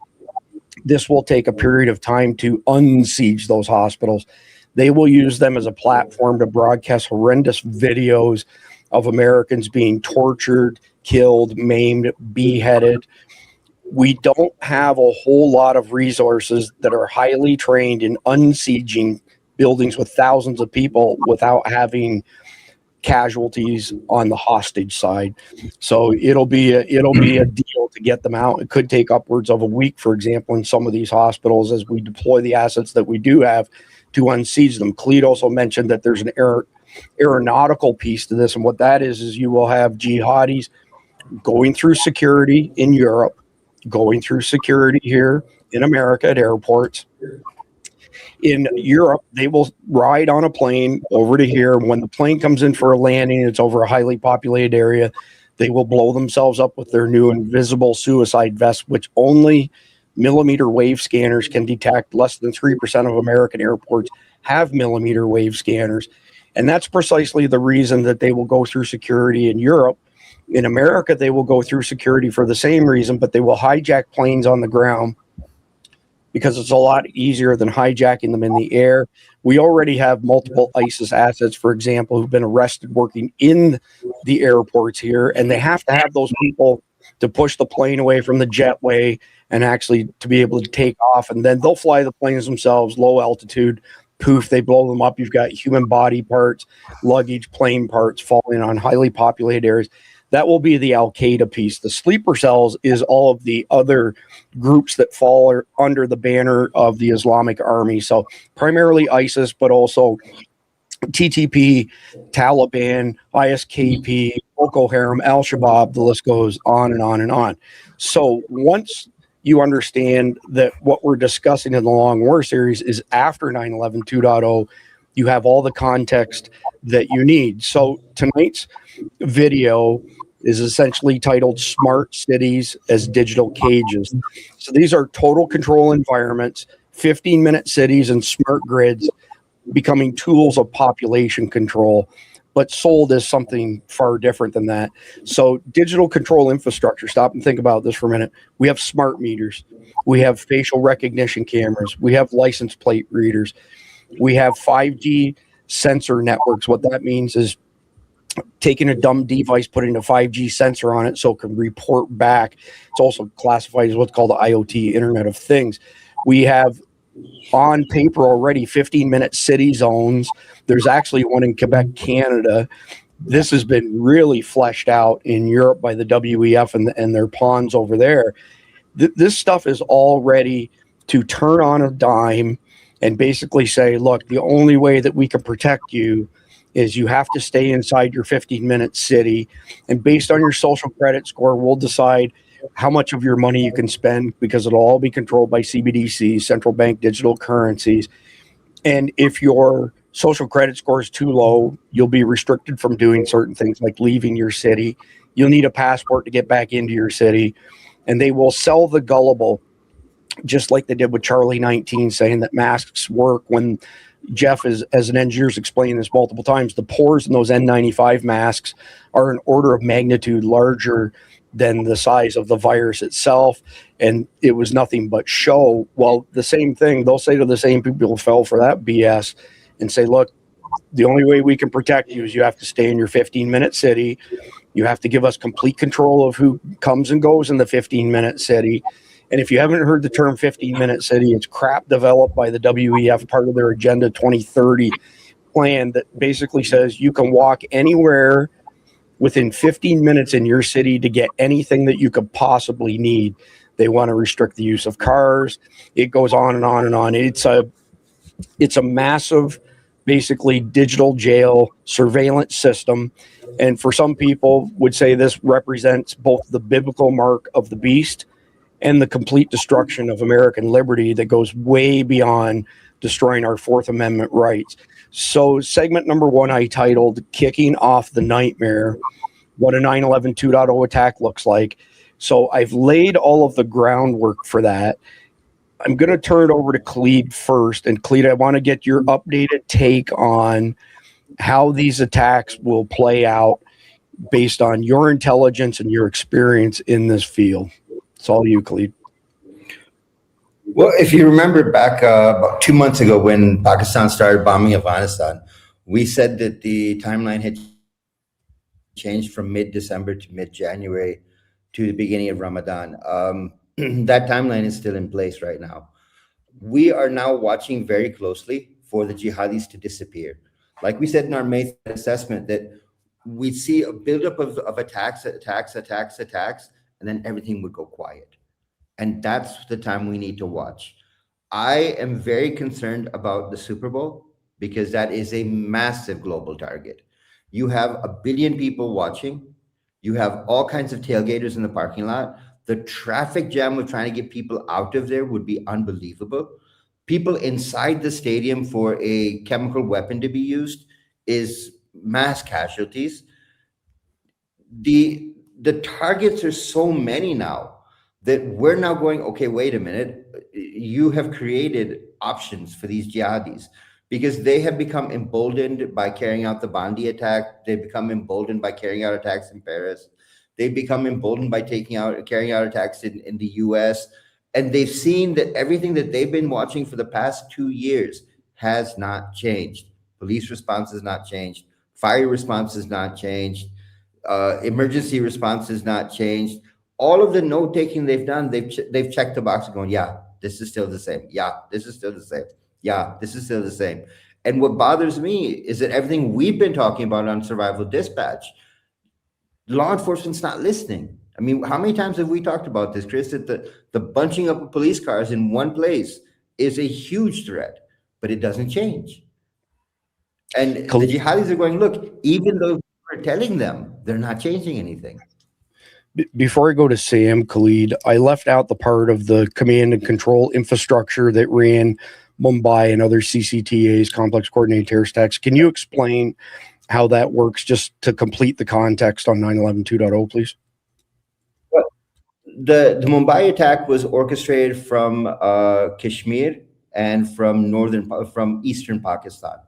this will take a period of time to unsiege those hospitals. They will use them as a platform to broadcast horrendous videos of Americans being tortured, killed, maimed, beheaded. We don't have a whole lot of resources that are highly trained in unsieging buildings with thousands of people without having casualties on the hostage side. So it'll be a deal to get them out. It could take upwards of a week, for example, in some of these hospitals as we deploy the assets that we do have to unsiege them. Khalid also mentioned that there's an aeronautical piece to this, and what that is you will have jihadis going through security in Europe, going through security here in America at airports. In Europe, they will ride on a plane over to here. When the plane comes in for a landing, it's over a highly populated area. They will blow themselves up with their new invisible suicide vests, which only millimeter wave scanners can detect. Less than 3% of American airports have millimeter wave scanners. And that's precisely the reason that they will go through security in Europe. In America, they will go through security for the same reason, but they will hijack planes on the ground because it's a lot easier than hijacking them in the air. We already have multiple ISIS assets, for example, who've been arrested working in the airports here, and they have to have those people to push the plane away from the jetway and actually to be able to take off, and then they'll fly the planes themselves, low altitude, poof, they blow them up. You've got human body parts, luggage, plane parts falling on highly populated areas. That will be the Al-Qaeda piece. The sleeper cells is all of the other groups that fall under the banner of the Islamic Army. So primarily ISIS, but also TTP, Taliban, ISKP, Boko Haram, Al-Shabaab, the list goes on and on and on. So once you understand that what we're discussing in the Long War series is after 9/11 2.0, you have all the context that you need. So tonight's video is essentially titled Smart Cities as Digital Cages. So these are total control environments, 15-minute cities and smart grids becoming tools of population control, but sold as something far different than that. So digital control infrastructure, stop and think about this for a minute. We have smart meters. We have facial recognition cameras. We have license plate readers. We have 5G sensor networks. What that means is taking a dumb device, putting a 5G sensor on it so it can report back. It's also classified as what's called the IoT, Internet of Things. We have on paper already 15-minute city zones. There's actually one in Quebec, Canada. This has been really fleshed out in Europe by the WEF and their pawns over there. This stuff is all ready to turn on a dime and basically say, look, the only way that we can protect you is you have to stay inside your 15-minute city. And based on your social credit score, we'll decide how much of your money you can spend, because it'll all be controlled by CBDCs, central bank digital currencies. And if your social credit score is too low, you'll be restricted from doing certain things like leaving your city. You'll need a passport to get back into your city. And they will sell the gullible, just like they did with Charlie 19, saying that masks work, when Jeff, as an engineer, has explained this multiple times. The pores in those N95 masks are an order of magnitude larger than the size of the virus itself, and it was nothing but show. Well, the same thing, they'll say to the same people who fell for that BS and say, look, the only way we can protect you is you have to stay in your 15-minute city. You have to give us complete control of who comes and goes in the 15-minute city. And if you haven't heard the term 15-minute city, it's crap developed by the WEF, part of their Agenda 2030 plan that basically says you can walk anywhere within 15 minutes in your city to get anything that you could possibly need. They want to restrict the use of cars. It goes on and on and on. It's a massive, basically digital jail surveillance system. And for some people would say this represents both the biblical mark of the beast and the complete destruction of American liberty that goes way beyond destroying our Fourth Amendment rights. So segment number 1, I titled Kicking Off the Nightmare, what a 9/11 2.0 attack looks like. So I've laid all of the groundwork for that. I'm going to turn it over to Khalid first. And Khalid, I want to get your updated take on how these attacks will play out based on your intelligence and your experience in this field. It's all you, Khalid.
Well, if you remember back about 2 months ago when Pakistan started bombing Afghanistan, we said that the timeline had changed from mid-December to mid-January to the beginning of Ramadan. That timeline is still in place right now. We are now watching very closely for the jihadis to disappear. Like we said in our May assessment, that we see a buildup of attacks, and then everything would go quiet. And that's the time we need to watch. I am very concerned about the Super Bowl because that is a massive global target. You have 1 billion people watching. You have all kinds of tailgaters in the parking lot. The traffic jam of trying to get people out of there would be unbelievable. People inside the stadium for a chemical weapon to be used is mass casualties. The targets are so many now that we're now going, okay, wait a minute. You have created options for these jihadis because they have become emboldened by carrying out the Bandi attack. They've become emboldened by carrying out attacks in Paris. They've become emboldened by carrying out attacks in the US. And they've seen that everything that they've been watching for the past 2 years has not changed. Police response has not changed. Fire response has not changed. Emergency response has not changed. All of the note-taking they've done, they've checked the box and going, yeah, this is still the same. Yeah, this is still the same. Yeah, this is still the same. And what bothers me is that everything we've been talking about on Survival Dispatch, law enforcement's not listening. I mean, how many times have we talked about this, Chris, that the bunching up of police cars in one place is a huge threat, but it doesn't change. And the jihadis are going, look, even though we're telling them, they're not changing anything.
Before I go to Sam, Khalid, I left out the part of the command and control infrastructure that ran Mumbai and other CCTAs, complex coordinated terrorist attacks. Can you explain how that works just to complete the context on 9/11 2.0, please?
Well, the Mumbai attack was orchestrated from Kashmir and from eastern Pakistan.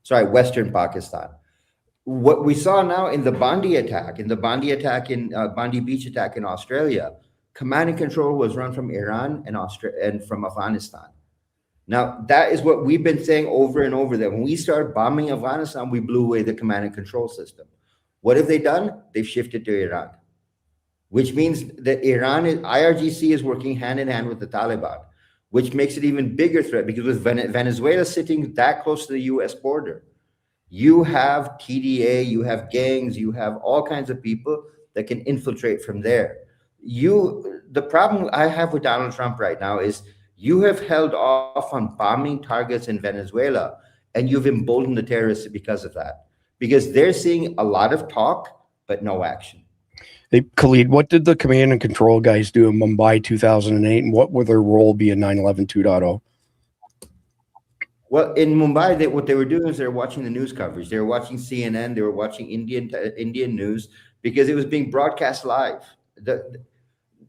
Sorry, western Pakistan. What we saw now in the Bandi attack, in Bandi Beach attack in Australia, command and control was run from Iran and from Afghanistan. Now, that is what we've been saying over and over, that when we started bombing Afghanistan, we blew away the command and control system. What have they done? They've shifted to Iran, which means that IRGC is working hand in hand with the Taliban, which makes it even bigger threat because with Venezuela sitting that close to the US border, you have TDA, you have gangs, you have all kinds of people that can infiltrate from there. The problem I have with Donald Trump right now is You have held off on bombing targets in Venezuela, and you've emboldened the terrorists because of that, because they're seeing a lot of talk, but no action.
Hey, Khalid, what did the command and control guys do in Mumbai 2008, and what would their role be in 9/11 2.0?
Well, in Mumbai, what they were doing is they were watching the news coverage. They were watching CNN. They were watching Indian news because it was being broadcast live.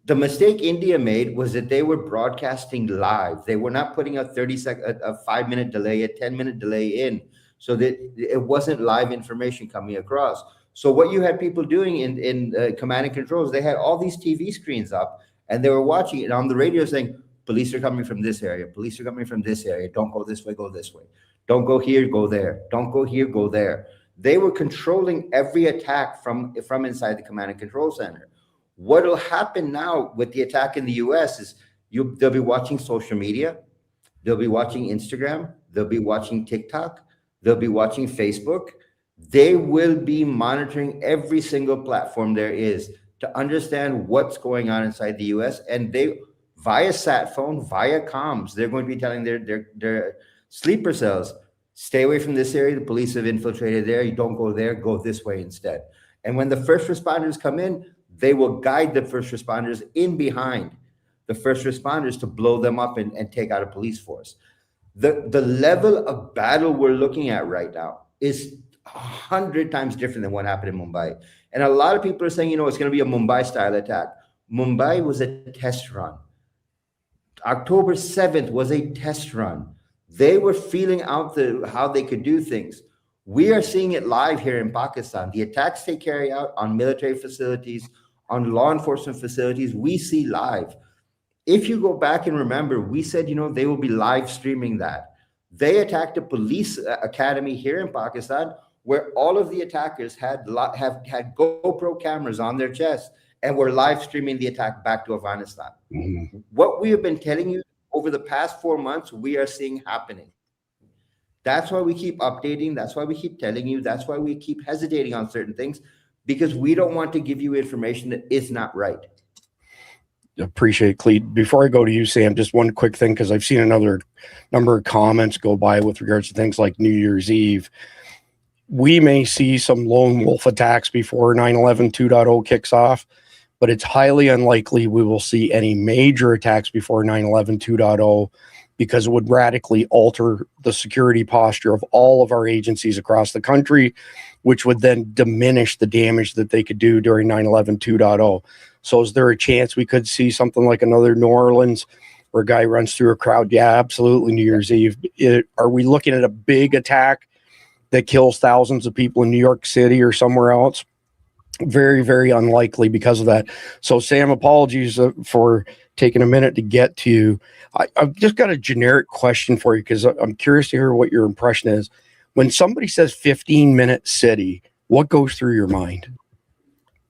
The mistake India made was that they were broadcasting live. They were not putting a 5-minute delay, a 10-minute delay in, so that it wasn't live information coming across. So what you had people doing in command and controls, they had all these TV screens up, and they were watching it on the radio saying, police are coming from this area. Police are coming from this area. Don't go this way, go this way. Don't go here, go there. Don't go here, go there. They were controlling every attack from inside the command and control center. What will happen now with the attack in the US is they'll be watching social media. They'll be watching Instagram. They'll be watching TikTok. They'll be watching Facebook. They will be monitoring every single platform there is to understand what's going on inside the US. And they, via sat phone, via comms, they're going to be telling their sleeper cells, stay away from this area. The police have infiltrated there. You don't go there, go this way instead. And when the first responders come in, they will guide the first responders in behind the first responders to blow them up and take out a police force. The level of battle we're looking at right now is 100 times different than what happened in Mumbai. And a lot of people are saying, it's going to be a Mumbai-style attack. Mumbai was a test run. October 7th was a test run. They were feeling out how they could do things. We are seeing it live here in Pakistan. The attacks they carry out on military facilities, on law enforcement facilities, we see live. If you go back and remember, we said, they will be live streaming that. They attacked a police academy here in Pakistan where all of the attackers had GoPro cameras on their chest and were live streaming the attack back to Afghanistan. Mm-hmm. What we have been telling you over the past 4 months, we are seeing happening. That's why we keep updating. That's why we keep telling you. That's why we keep hesitating on certain things, because we don't want to give you information that is not right.
Appreciate Clete. Before I go to you, Sam, just one quick thing, because I've seen another number of comments go by with regards to things like New Year's Eve. We may see some lone wolf attacks before 9/11 2.0 kicks off, but it's highly unlikely we will see any major attacks before 9/11 2.0, because it would radically alter the security posture of all of our agencies across the country, which would then diminish the damage that they could do during 9/11 2.0. So is there a chance we could see something like another New Orleans where a guy runs through a crowd? Yeah, absolutely. New Year's Eve. Are we looking at a big attack that kills thousands of people in New York City or somewhere else? Very, very unlikely because of that. So Sam, apologies for taking a minute to get to you. I've just got a generic question for you, because I'm curious to hear what your impression is. When somebody says 15-minute city, what goes through your mind?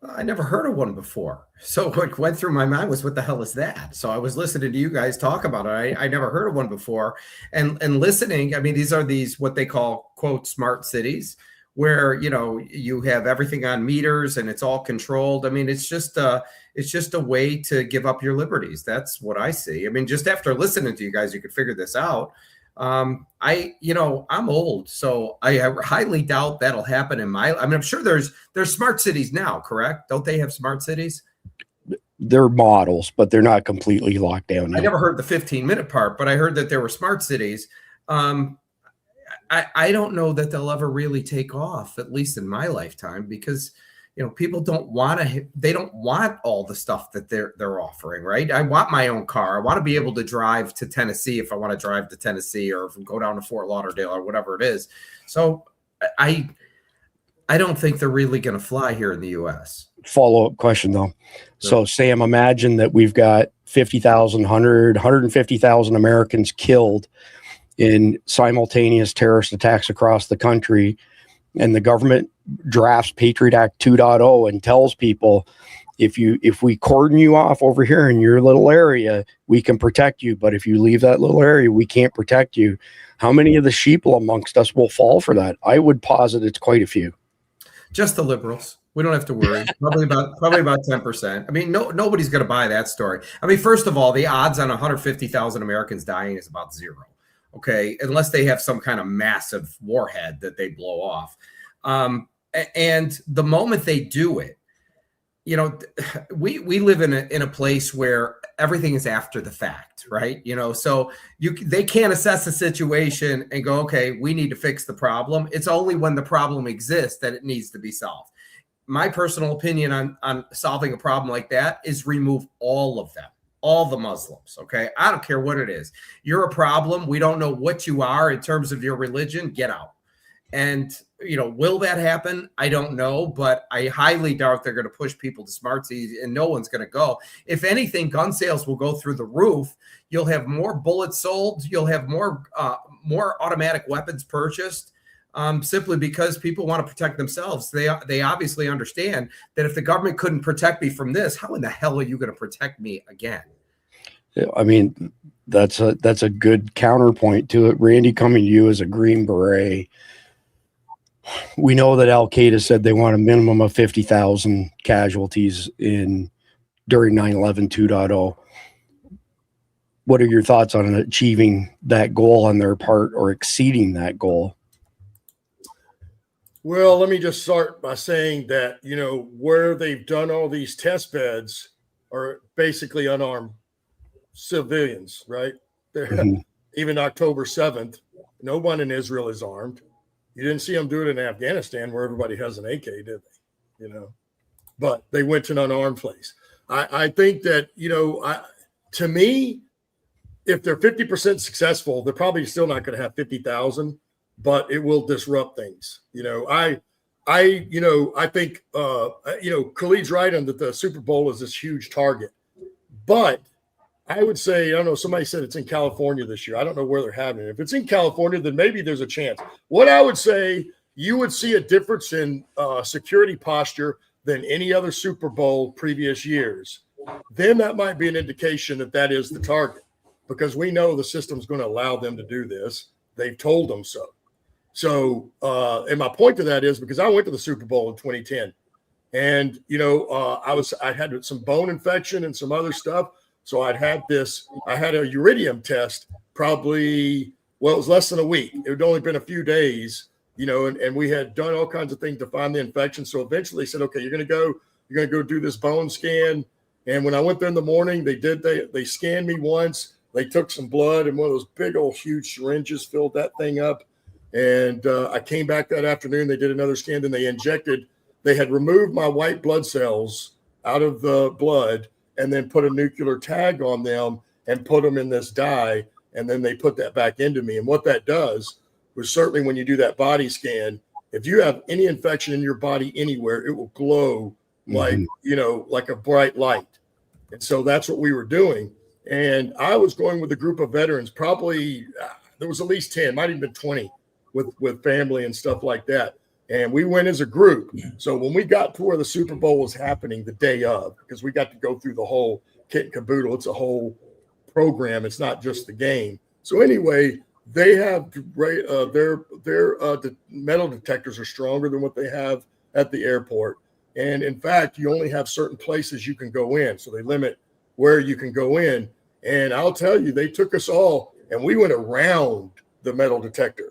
I never heard of one before. So what went through my mind was, what the hell is that? So I was listening to you guys talk about it. I never heard of one before. And listening, I mean, these are what they call, quote, smart cities, where, you have everything on meters and it's all controlled. I mean, it's just a way to give up your liberties. That's what I see. I mean, just after listening to you guys, you could figure this out. I'm old, so I highly doubt that'll happen I'm sure there's smart cities now, correct? Don't they have smart cities?
They're models, but they're not completely locked down now.
I never heard the 15-minute part, but I heard that there were smart cities. I don't know that they'll ever really take off, at least in my lifetime, because people don't want all the stuff that they're offering, right? I want my own car. I want to be able to drive to Tennessee if I want to drive to Tennessee, or go down to Fort Lauderdale or whatever it is. So I don't think they're really going to fly here in the U.S.
Follow-up question though. So Sam, imagine that we've got 150,000 Americans killed in simultaneous terrorist attacks across the country, and the government drafts Patriot Act 2.0 and tells people, if we cordon you off over here in your little area, we can protect you, but if you leave that little area, we can't protect you. How many of the sheeple amongst us will fall for that? I would posit it's quite a few.
Just the liberals. We don't have to worry. Probably about 10%. I mean, nobody's going to buy that story. I mean, first of all, the odds on 150,000 Americans dying is about 0. Okay, unless they have some kind of massive warhead that they blow off. And the moment they do it, you know, we live in a place where everything is after the fact, right? You know, so they can't assess the situation and go, okay, we need to fix the problem. It's only when the problem exists that it needs to be solved. My personal opinion on solving a problem like that is remove all of them, all the Muslims. Okay, I don't care what it is. You're a problem. We don't know what you are in terms of your religion. Get out. And, you know, will that happen? I don't know, but I highly doubt they're going to push people to smart cities, and no one's going to go. If anything, gun sales will go through the roof. You'll have more bullets sold. You'll have more automatic weapons purchased, simply because people want to protect themselves. They obviously understand that if the government couldn't protect me from this, how in the hell are you going to protect me again?
I mean, that's a good counterpoint to it. Randy, coming to you as a Green Beret, we know that Al-Qaeda said they want a minimum of 50,000 casualties during 9/11 2.0. What are your thoughts on achieving that goal on their part or exceeding that goal?
Well, let me just start by saying that, you know, where they've done all these test beds are basically unarmed civilians, right? Even October 7th, no one in Israel is armed. You didn't see them do it in Afghanistan where everybody has an AK, did they? You know, but they went to an unarmed place. I think that, you know, to me, if they're 50% successful, they're probably still not going to have 50,000, but it will disrupt things. You know, I think, Khalid's right on that the Super Bowl is this huge target, but I would say, I don't know, somebody said it's in California this year. I don't know where they're having it. If it's in California, then maybe there's a chance. What I would say, you would see a difference in security posture than any other Super Bowl previous years. Then that might be an indication that that is the target, because we know the system's going to allow them to do this. They've told them so. So, and my point to that is because I went to the Super Bowl in 2010, and, you know, I had some bone infection and some other stuff. So I had a uridium test it was less than a week. It had only been a few days, you know, and we had done all kinds of things to find the infection. So eventually they said, okay, you're going to go do this bone scan. And when I went there in the morning, they scanned me once. They took some blood and one of those big old huge syringes filled that thing up. And I came back that afternoon. They did another scan. Then they had removed my white blood cells out of the blood and then put a nuclear tag on them and put them in this dye. And then they put that back into me. And what that does was, certainly when you do that body scan, if you have any infection in your body anywhere, it will glow like, you know, like a bright light. And so that's what we were doing. And I was going with a group of veterans, probably there was at least 10, might even been 20 with family and stuff like that. And we went as a group. So when we got to where the Super Bowl was happening the day of, because we got to go through the whole kit and caboodle, it's a whole program. It's not just the game. So anyway, they have their metal detectors are stronger than what they have at the airport. And in fact, you only have certain places you can go in. So they limit where you can go in. And I'll tell you, they took us all and we went around the metal detector.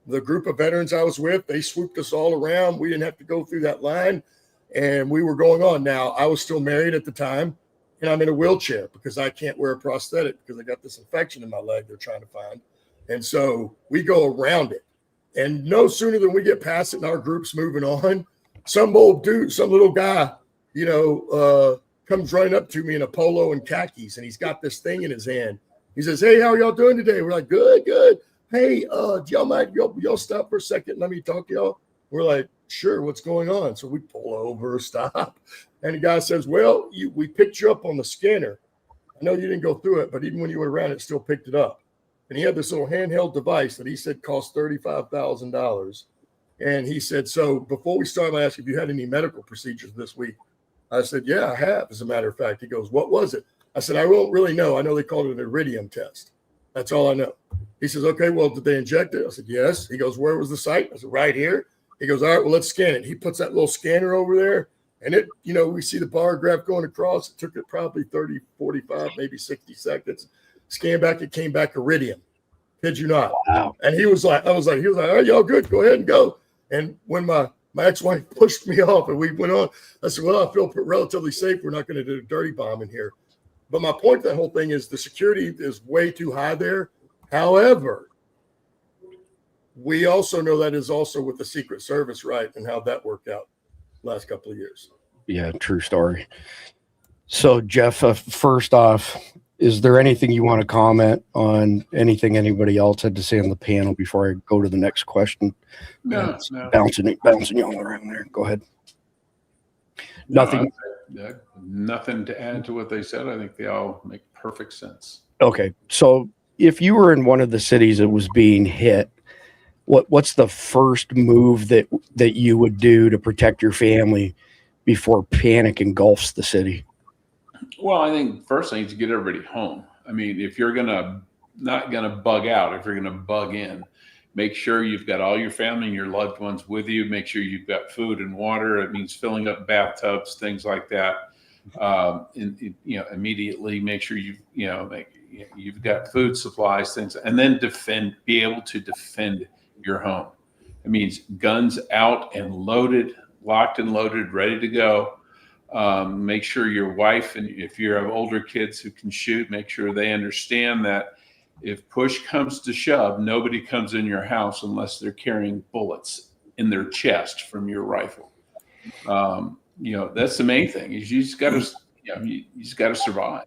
The group of veterans I was with, they swooped us all around. We didn't have to go through that line, and we were going on. Now, I was still married at the time, and I'm in a wheelchair because I can't wear a prosthetic because I got this infection in my leg they're trying to find. And so we go around it. And no sooner than we get past it and our group's moving on, some old dude, some little guy, you know, comes running up to me in a polo and khakis, and he's got this thing in his hand. He says, "Hey, how are y'all doing today?" We're like, "Good, good. Hey, do y'all mind? Y'all stop for a second. Let me talk to y'all." We're like, "Sure, what's going on?" So we pull over, stop. And the guy says, "Well, we picked you up on the scanner. I know you didn't go through it, but even when you were around, it still picked it up." And he had this little handheld device that he said cost $35,000. And he said, "So before we start, I asked if you had any medical procedures this week." I said, "Yeah, I have, as a matter of fact." He goes, "What was it?" I said, "I don't really know. I know they called it an iridium test. That's all I know." He says, "Okay, well, did they inject it?" I said, "Yes." He goes, "Where was the site?" I said, "Right here." He goes, all right, well, let's scan it. He puts that little scanner over there, and it, we see the bar graph going across. It took it probably 30, 45, maybe 60 seconds. Scan back, it came back iridium. Kid you not.
Wow.
And he was like, all right, y'all good, go ahead and go. And when my ex-wife pushed me off and we went on, I said, well, I feel relatively safe. We're not going to do a dirty bomb in here. But my point to that whole thing is the security is way too high there. However, we also know that is also with the Secret Service, right? And how that worked out last couple of years.
Yeah, true story. So, Jeff, first off, is there anything you want to comment on anything anybody else had to say on the panel before I go to the next question?
No.
Bouncing you all around there. Go ahead. Nothing.
Nothing to add to what they said. I think they all make perfect sense.
Okay. So if you were in one of the cities that was being hit, what's the first move that you would do to protect your family before panic engulfs the city?
Well, I think first thing is to get everybody home. I mean, if you're not gonna bug out, if you're gonna bug in, make sure you've got all your family and your loved ones with you. Make sure you've got food and water. It means filling up bathtubs, things like that. Immediately make sure you've got food supplies, things, and then be able to defend your home. It means guns out and loaded, locked and loaded, ready to go. Make sure your wife, and if you have older kids who can shoot, make sure they understand that if push comes to shove, nobody comes in your house unless they're carrying bullets in their chest from your rifle. That's the main thing. Is you just got to survive.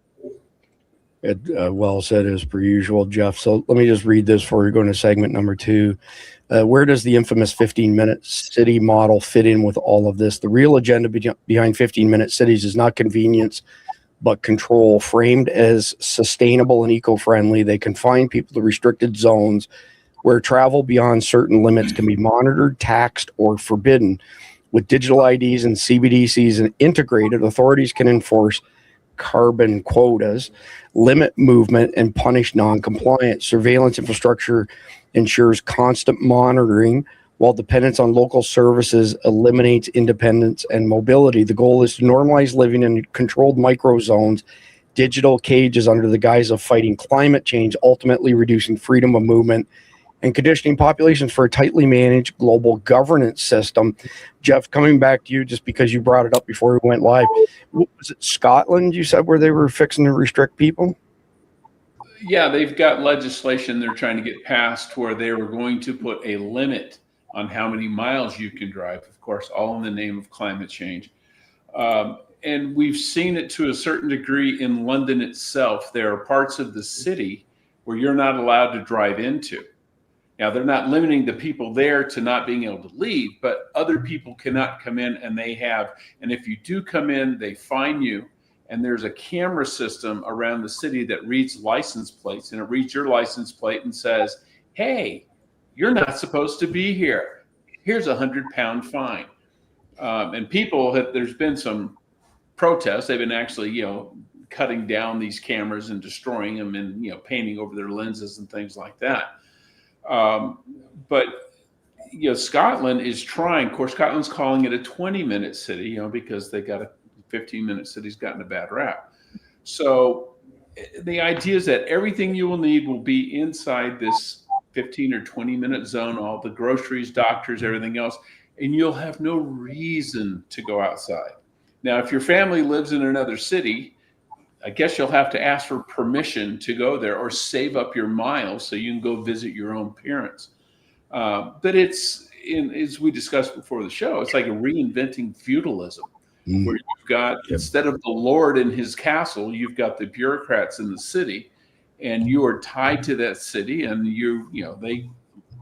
Well said, as per usual, Jeff. So let me just read this before we go into segment number 2. Where does the infamous 15-minute city model fit in with all of this? The real agenda behind 15-minute cities is not convenience, but control. Framed as sustainable and eco-friendly, they confine people to restricted zones where travel beyond certain limits can be monitored, taxed, or forbidden. With digital IDs and CBDCs integrated, authorities can enforce carbon quotas, limit movement, and punish non-compliance. Surveillance infrastructure ensures constant monitoring, while dependence on local services eliminates independence and mobility. The goal is to normalize living in controlled microzones, digital cages under the guise of fighting climate change, ultimately reducing freedom of movement and conditioning populations for a tightly managed global governance system. Jeff, coming back to you, just because you brought it up before we went live, was it Scotland, you said, where they were fixing to restrict people?
Yeah, they've got legislation they're trying to get passed where they were going to put a limit on how many miles you can drive, of course, all in the name of climate change. And we've seen it to a certain degree in London itself. There are parts of the city where you're not allowed to drive into. Now, they're not limiting the people there to not being able to leave, but other people cannot come in, and if you do come in, they fine you. And there's a camera system around the city that reads license plates, and it reads your license plate and says, hey, you're not supposed to be here. Here's a £100 fine. And there's been some protests. They've been actually, cutting down these cameras and destroying them and, painting over their lenses and things like that. But Scotland is trying. Of course, Scotland's calling it a 20-minute city, because they got a 15-minute city's gotten a bad rap. So the idea is that everything you will need will be inside this 15 or 20-minute zone, all the groceries, doctors, everything else, and you'll have no reason to go outside. Now, if your family lives in another city, I guess you'll have to ask for permission to go there or save up your miles so you can go visit your own parents. But as we discussed before the show, it's like a reinventing feudalism, where you've got, instead of the Lord in his castle, you've got the bureaucrats in the city, and you are tied to that city, and the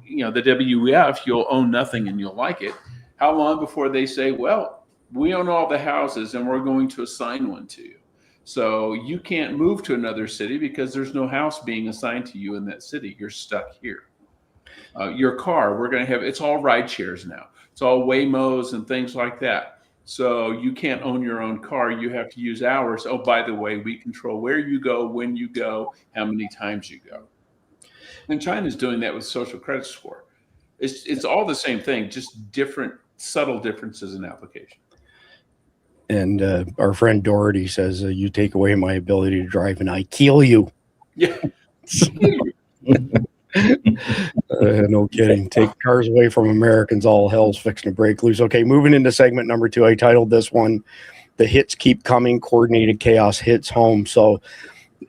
WEF, you'll own nothing and you'll like it. How long before they say, well, we own all the houses and we're going to assign one to you. So you can't move to another city because there's no house being assigned to you in that city. You're stuck here. Your car, it's all ride shares now. It's all Waymos and things like that. So you can't own your own car. You have to use ours. Oh, by the way, we control where you go, when you go, how many times you go. And China's doing that with social credit score. It's all the same thing, just different, subtle differences in application.
And our friend Doherty says, you take away my ability to drive and I kill you.
Yeah.
No kidding. Take cars away from Americans, all hell's fixing to break loose. Okay, moving into segment number 2. I titled this one, The Hits Keep Coming, Coordinated Chaos Hits Home. So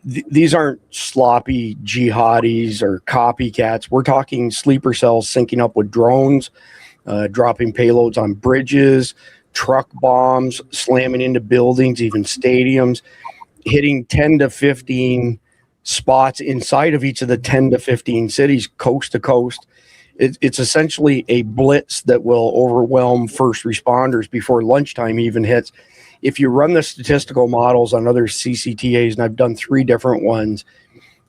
these aren't sloppy jihadis or copycats. We're talking sleeper cells syncing up with drones, dropping payloads on bridges, truck bombs, slamming into buildings, even stadiums, hitting 10 to 15 spots inside of each of the 10 to 15 cities, coast to coast. It's essentially a blitz that will overwhelm first responders before lunchtime even hits. If you run the statistical models on other CCTAs, and I've done 3 different ones,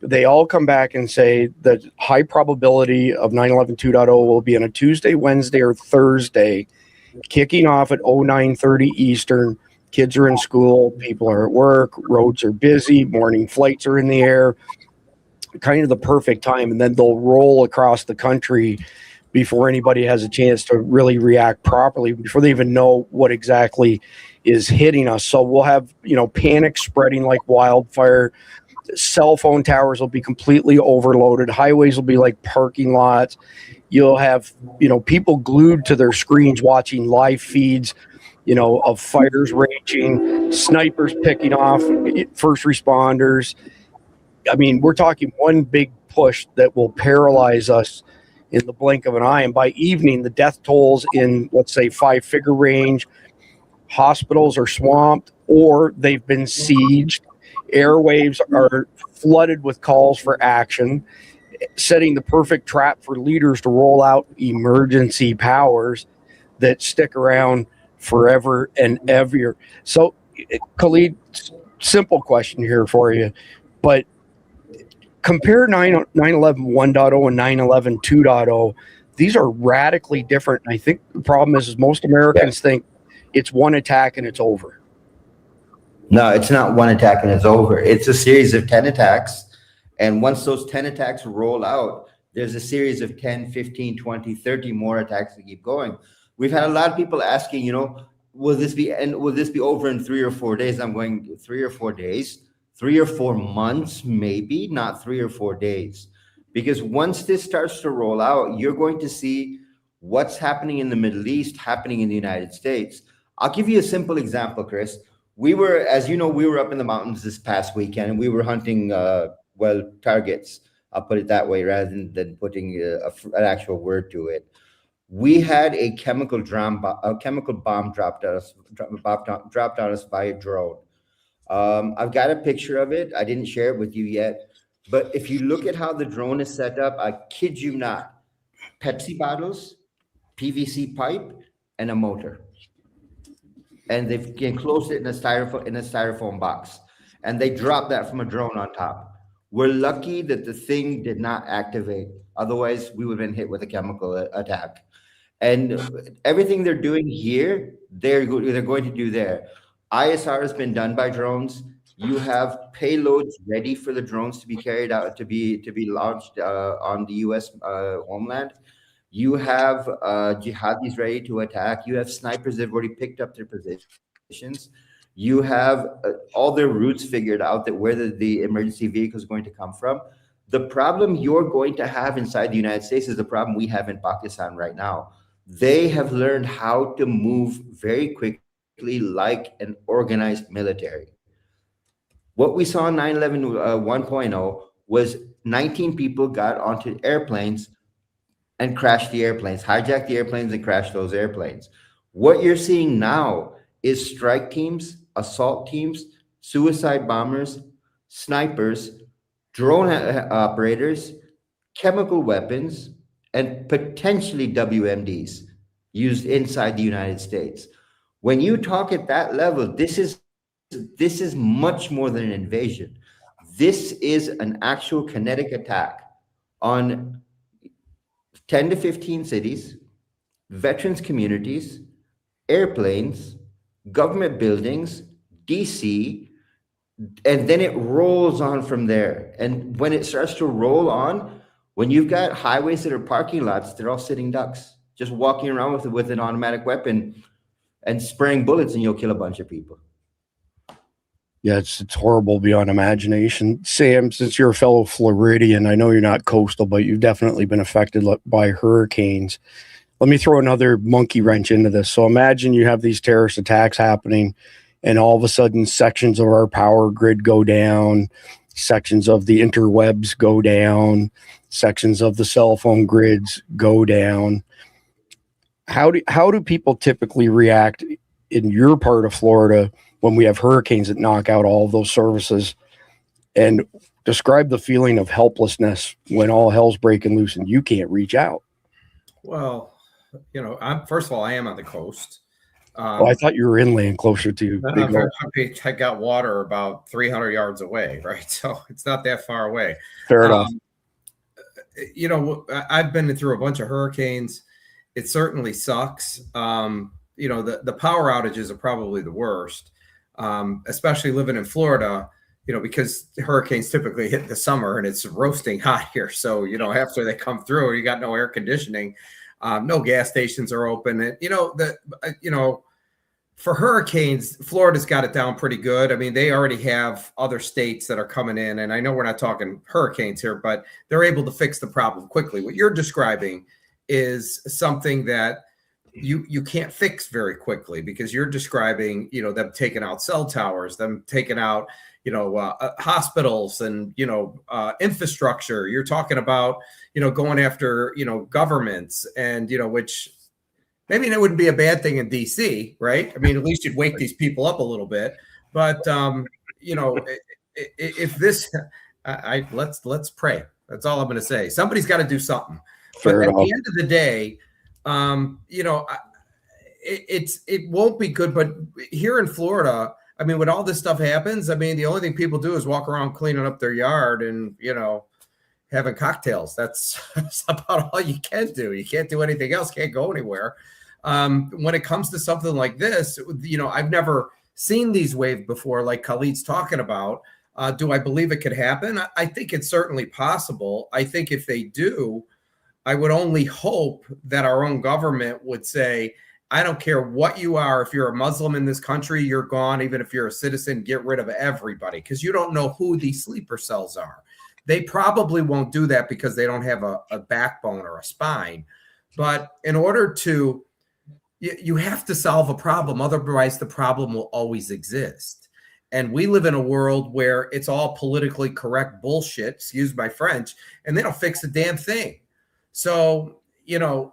they all come back and say that high probability of 9/11 2.0 will be on a Tuesday, Wednesday, or Thursday, kicking off at 09:30 Eastern. Kids are in school, people are at work, roads are busy, morning flights are in the air, kind of the perfect time. And then they'll roll across the country before anybody has a chance to really react properly, before they even know what exactly is hitting us. So we'll have, panic spreading like wildfire. Cell phone towers will be completely overloaded. Highways will be like parking lots. You'll have, people glued to their screens watching live feeds, of fighters raging, snipers picking off first responders. I mean, we're talking one big push that will paralyze us in the blink of an eye. And by evening, the death tolls in, let's say, 5-figure range. Hospitals are swamped or they've been sieged. Airwaves are flooded with calls for action, setting the perfect trap for leaders to roll out emergency powers that stick around forever and ever. So, Khalid, simple question here for you, but compare 9/11 1.0 and 9/11 2.0. These are radically different. And I think the problem is most Americans think it's one attack and it's over.
No, it's not one attack and it's over. It's a series of 10 attacks. And once those 10 attacks roll out, there's a series of 10, 15, 20, 30 more attacks that keep going. We've had a lot of people asking, will this be over in 3 or 4 days? I'm going 3 or 4 days, 3 or 4 months, maybe not 3 or 4 days. Because once this starts to roll out, you're going to see what's happening in the Middle East happening in the United States. I'll give you a simple example, Chris. We were up in the mountains this past weekend and we were hunting, targets. I'll put it that way rather than putting an actual word to it. We had a chemical bomb dropped on us by a drone. I've got a picture of it. I didn't share it with you yet, but if you look at how the drone is set up, I kid you not, Pepsi bottles, PVC pipe, and a motor. And they've enclosed it in a styrofoam box, and they dropped that from a drone on top. We're lucky that the thing did not activate. Otherwise, we would have been hit with a chemical attack. And everything they're doing here, they're going to do there. ISR has been done by drones. You have payloads ready for the drones to be carried out, to be launched on the U.S. homeland. You have jihadis ready to attack. You have snipers that have already picked up their positions. You have all their routes figured out, that where the emergency vehicle is going to come from. The problem you're going to have inside the United States is the problem we have in Pakistan right now. They have learned how to move very quickly like an organized military. What we saw in 9/11 1.0 was 19 people got onto airplanes and crashed the airplanes, hijacked the airplanes and crashed those airplanes. What you're seeing now is strike teams, assault teams, suicide bombers, snipers, drone operators, chemical weapons, and potentially WMDs used inside the United States. When you talk at that level, this is much more than an invasion. This is an actual kinetic attack on 10 to 15 cities, veterans communities, airplanes, government buildings, DC, and then it rolls on from there. And when it starts to roll on, When you've got highways that are parking lots, they're all sitting ducks, just walking around with an automatic weapon and spraying bullets, and you'll kill a bunch of people.
Yeah, it's horrible beyond imagination. Sam, since you're a fellow Floridian, I know you're not coastal, but you've definitely been affected by hurricanes. Let me throw another monkey wrench into this. So imagine you have these terrorist attacks happening, and all of a sudden sections of our power grid go down, sections of the interwebs go down, sections of the cell phone grids go down. How do people typically react in your part of Florida when we have hurricanes that knock out all of those services? And describe the feeling of helplessness when all hell's breaking loose and you can't reach out.
Well, you know, first of all, I am on the coast.
I thought you were inland, closer to
I got water about 300 yards away, right? So it's not that far away.
Fair enough.
You know, I've been through a bunch of hurricanes. It certainly sucks. You know, the power outages are probably the worst, especially living in Florida, you know, because hurricanes typically hit the summer and it's roasting hot here. So, you know, after they come through, you got no air conditioning, no gas stations are open. And, you know, for hurricanes, Florida's got it down pretty good. I mean, they already have other states that are coming in. And I know we're not talking hurricanes here, but they're able to fix the problem quickly. What you're describing is something that you can't fix very quickly, because you're describing, you know, them taking out cell towers, them taking out, you know, hospitals and, you know, infrastructure. You're talking about, you know, going after, you know, governments, and, you know, which maybe it wouldn't be a bad thing in DC, right? I mean, at least you'd wake these people up a little bit. But, you know, if this, let's pray. That's all I'm going to say. Somebody's got to do something. But at the end of the day, you know, it won't be good. But here in Florida, I mean, when all this stuff happens, I mean, the only thing people do is walk around cleaning up their yard and, you know, having cocktails. That's about all you can do. You can't do anything else. Can't go anywhere. When it comes to something like this, you know, I've never seen these waves before, like Khalid's talking about. Do I believe it could happen? I think it's certainly possible. I think if they do, I would only hope that our own government would say, I don't care what you are. If you're a Muslim in this country, you're gone. Even if you're a citizen, get rid of everybody, because you don't know who these sleeper cells are. They probably won't do that because they don't have a backbone or a spine. But in order to, you have to solve a problem. Otherwise, the problem will always exist. And we live in a world where it's all politically correct bullshit, excuse my French, and they don't fix a damn thing. So, you know,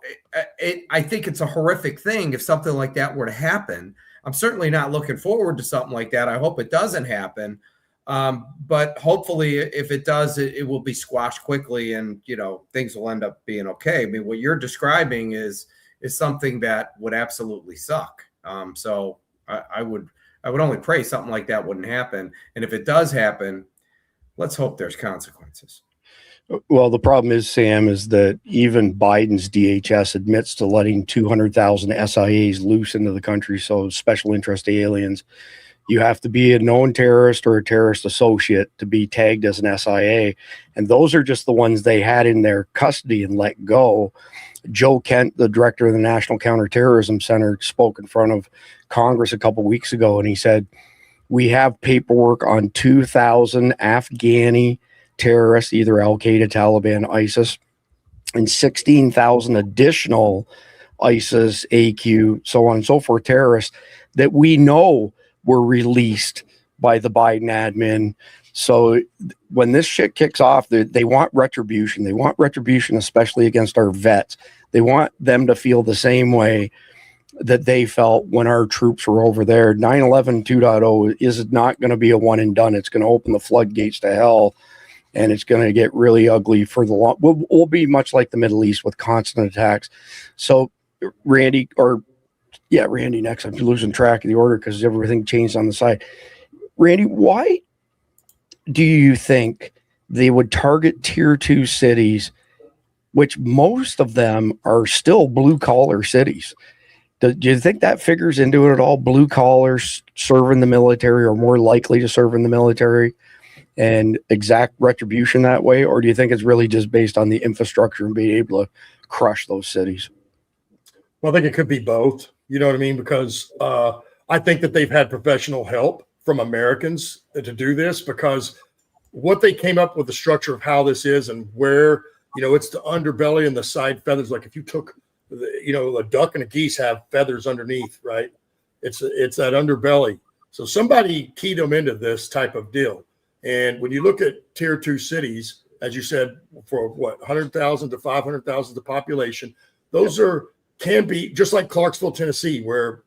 I think it's a horrific thing if something like that were to happen. I'm certainly not looking forward to something like that. I hope it doesn't happen. But hopefully if it does, it will be squashed quickly, and, you know, things will end up being okay. I mean, what you're describing is something that would absolutely suck. So I would only pray something like that wouldn't happen. And if it does happen, let's hope there's consequences.
Well, the problem is, Sam, is that even Biden's DHS admits to letting 200,000 SIAs loose into the country. So special interest aliens, you have to be a known terrorist or a terrorist associate to be tagged as an SIA. And those are just the ones they had in their custody and let go. Joe Kent, the director of the National Counterterrorism Center, spoke in front of Congress a couple weeks ago, and he said, we have paperwork on 2,000 Afghani terrorists, either Al-Qaeda, Taliban, ISIS, and 16,000 additional ISIS, AQ, so on and so forth, terrorists that we know were released by the Biden admin. So when this shit kicks off, they want retribution. They want retribution, especially against our vets. They want them to feel the same way that they felt when our troops were over there. 9/11 2.0 is not going to be a one and done. It's going to open the floodgates to hell, and it's going to get really ugly for the long. We'll be much like the Middle East with constant attacks. So Randy next. I'm losing track of the order because everything changed on the side. Randy, why do you think they would target tier 2 cities, which most of them are still blue collar cities? Do you think that figures into it at all? Blue collars serve in the military, or more likely to serve in the military, and exact retribution that way? Or do you think it's really just based on the infrastructure and being able to crush those cities?
Well, I think it could be both. You know what I mean? Because I think that they've had professional help from Americans to do this, because what they came up with the structure of how this is and where, it's the underbelly and the side feathers. Like if you took, a duck and a geese have feathers underneath, right? It's that underbelly. So somebody keyed them into this type of deal. And when you look at tier 2 cities, as you said, for 100,000 to 500,000 the population, those can be just like Clarksville, Tennessee, where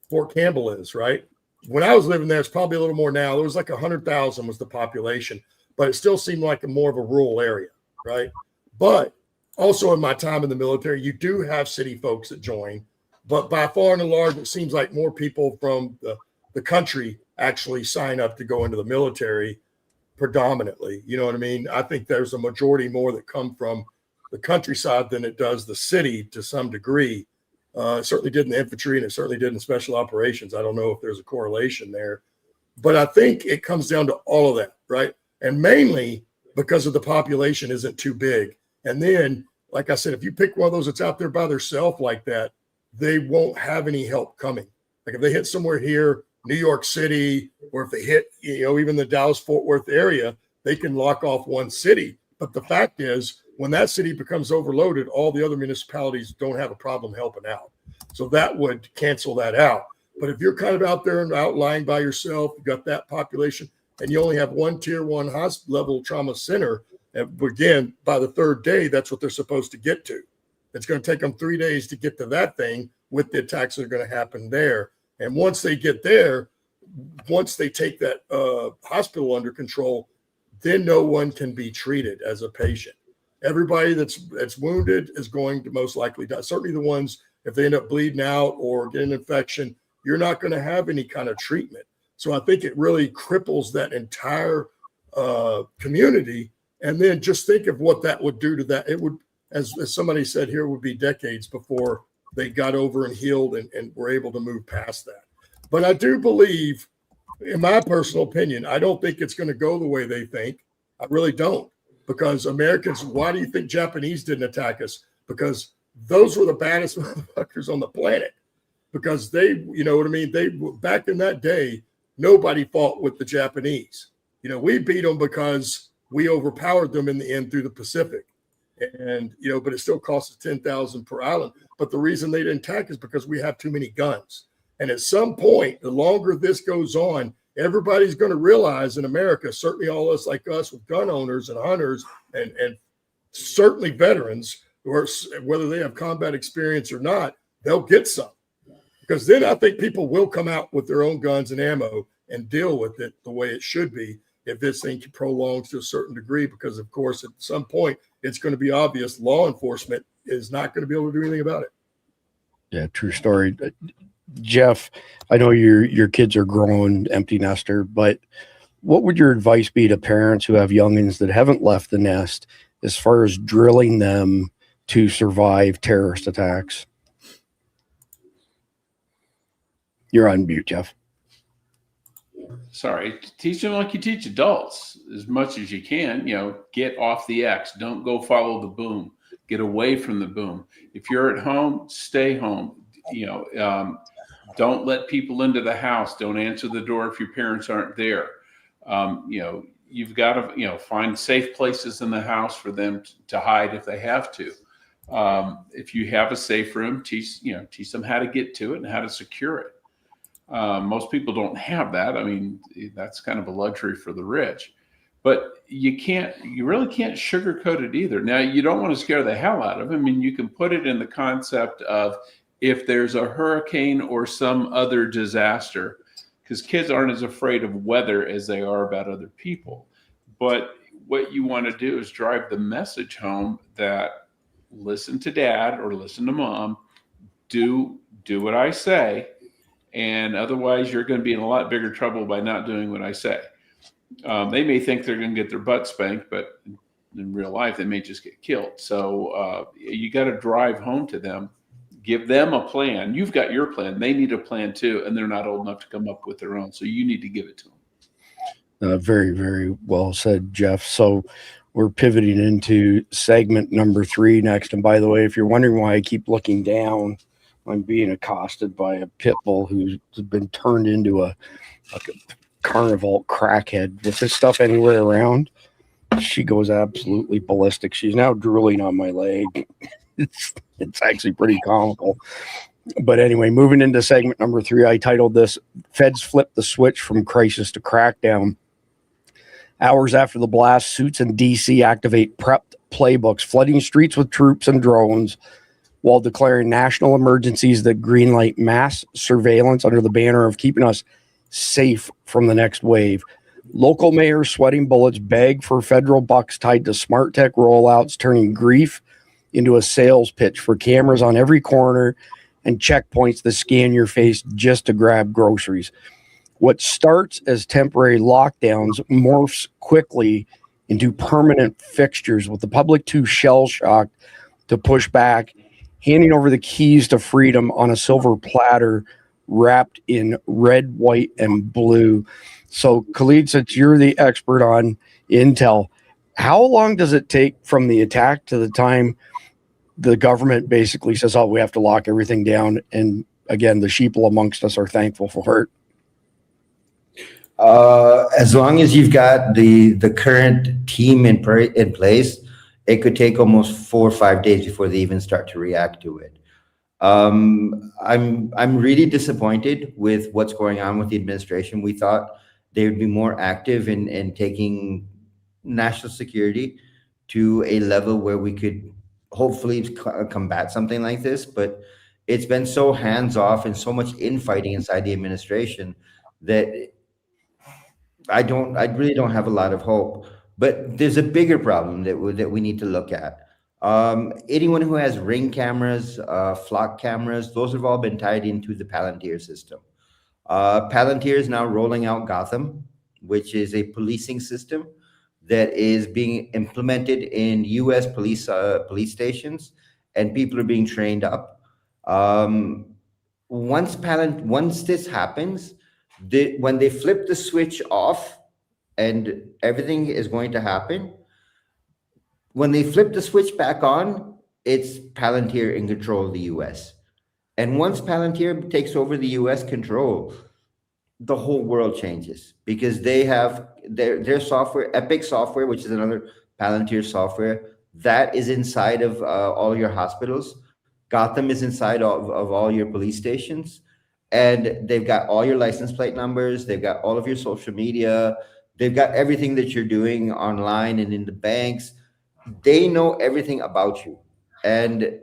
Fort Campbell is, right? When I was living there, it's probably a little more now. There was like 100,000 was the population, but it still seemed like more of a rural area, right? But also in my time in the military, you do have city folks that join, but by far and large, it seems like more people from the country actually sign up to go into the military predominantly. You know what I mean? I think there's a majority more that come from the countryside than it does the city to some degree. It certainly did in the infantry, and it certainly did in special operations. I don't know if there's a correlation there, but I think it comes down to all of that, right? And mainly because of the population isn't too big. And then, like I said, if you pick one of those that's out there by themselves like that, they won't have any help coming. Like if they hit somewhere here, New York City, or if they hit, even the Dallas-Fort Worth area, they can lock off one city. But the fact is, when that city becomes overloaded, all the other municipalities don't have a problem helping out. So that would cancel that out. But if you're kind of out there and outlying by yourself, you've got that population, and you only have one tier 1 hospital level trauma center, and again, by the 3rd day, that's what they're supposed to get to. It's going to take them 3 days to get to that thing with the attacks that are going to happen there. And once they get there, once they take that hospital under control, then no one can be treated as a patient. Everybody that's wounded is going to most likely die. Certainly the ones, if they end up bleeding out or get an infection, you're not going to have any kind of treatment. So I think it really cripples that entire community. And then just think of what that would do to that. It would, as somebody said here, would be decades before they got over and healed and were able to move past that. But I do believe, in my personal opinion, I don't think it's going to go the way they think. I really don't. Because Americans, why do you think Japanese didn't attack us? Because those were the baddest motherfuckers on the planet. Because they, you know what I mean? They, back in that day, nobody fought with the Japanese. We beat them because we overpowered them in the end through the Pacific. And, but it still cost us $10,000 per island. But the reason they didn't attack is because we have too many guns. And at some point, the longer this goes on, everybody's going to realize in America, certainly all us like us with gun owners and hunters and certainly veterans, or whether they have combat experience or not, they'll get some. Because then I think people will come out with their own guns and ammo and deal with it the way it should be if this thing prolongs to a certain degree. Because, of course, at some point, it's going to be obvious law enforcement is not going to be able to do anything about it.
Yeah, true story. Jeff, I know your kids are grown, empty nester, but what would your advice be to parents who have youngins that haven't left the nest as far as drilling them to survive terrorist attacks? You're on mute, Jeff.
Sorry. Teach them like you teach adults as much as you can. Get off the X. Don't go follow the boom. Get away from the boom. If you're at home, stay home. Don't let people into the house. Don't answer the door if your parents aren't there. You've got to, find safe places in the house for them to hide if they have to. If you have a safe room, teach them how to get to it and how to secure it. Most people don't have that. I mean, that's kind of a luxury for the rich. But you really can't sugarcoat it either. Now, you don't want to scare the hell out of them. I mean, you can put it in the concept of if there's a hurricane or some other disaster, because kids aren't as afraid of weather as they are about other people. But what you want to do is drive the message home that listen to dad or listen to mom, do what I say, and otherwise you're going to be in a lot bigger trouble by not doing what I say. They may think they're going to get their butt spanked, but in real life, they may just get killed. So you got to drive home to them, give them a plan. You've got your plan. They need a plan too, and they're not old enough to come up with their own. So you need to give it to them.
Very, very well said, Jeff. So we're pivoting into segment number 3 next. And by the way, if you're wondering why I keep looking down, I'm being accosted by a pit bull who's been turned into a carnival crackhead. With this stuff anywhere around, she goes absolutely ballistic. She's now drooling on my leg. It's actually pretty comical. But anyway, moving into segment number 3, I titled this "Feds Flip the Switch from Crisis to Crackdown." Hours after the blast, suits in D.C. activate prepped playbooks, flooding streets with troops and drones while declaring national emergencies that greenlight mass surveillance under the banner of keeping us safe from the next wave. Local mayors sweating bullets beg for federal bucks tied to smart tech rollouts, turning grief into a sales pitch for cameras on every corner and checkpoints that scan your face just to grab groceries. What starts as temporary lockdowns morphs quickly into permanent fixtures, with the public too shell-shocked to push back, handing over the keys to freedom on a silver platter wrapped in red, white, and blue. So, Khalid, since you're the expert on intel, how long does it take from the attack to the time the government basically says, oh, we have to lock everything down? And again, the sheeple amongst us are thankful for it.
As long as you've got the current team in place, it could take almost 4 or 5 days before they even start to react to it. I'm really disappointed with what's going on with the administration. We thought they would be more active in taking national security to a level where we could hopefully combat something like this, but it's been so hands-off and so much infighting inside the administration that I really don't have a lot of hope. But there's a bigger problem that we need to look at. Anyone who has Ring cameras, flock cameras, those have all been tied into the Palantir system. Palantir is now rolling out Gotham, which is a policing system that is being implemented in U.S. police stations, and people are being trained up. Once this happens, when they flip the switch off, and everything is going to happen, when they flip the switch back on, it's Palantir in control of the U.S. And once Palantir takes over the U.S. control, the whole world changes, because they have their software, Epic software, which is another Palantir software, that is inside of all your hospitals. Gotham is inside of all your police stations. And they've got all your license plate numbers. They've got all of your social media. They've got everything that you're doing online and in the banks. They know everything about you. And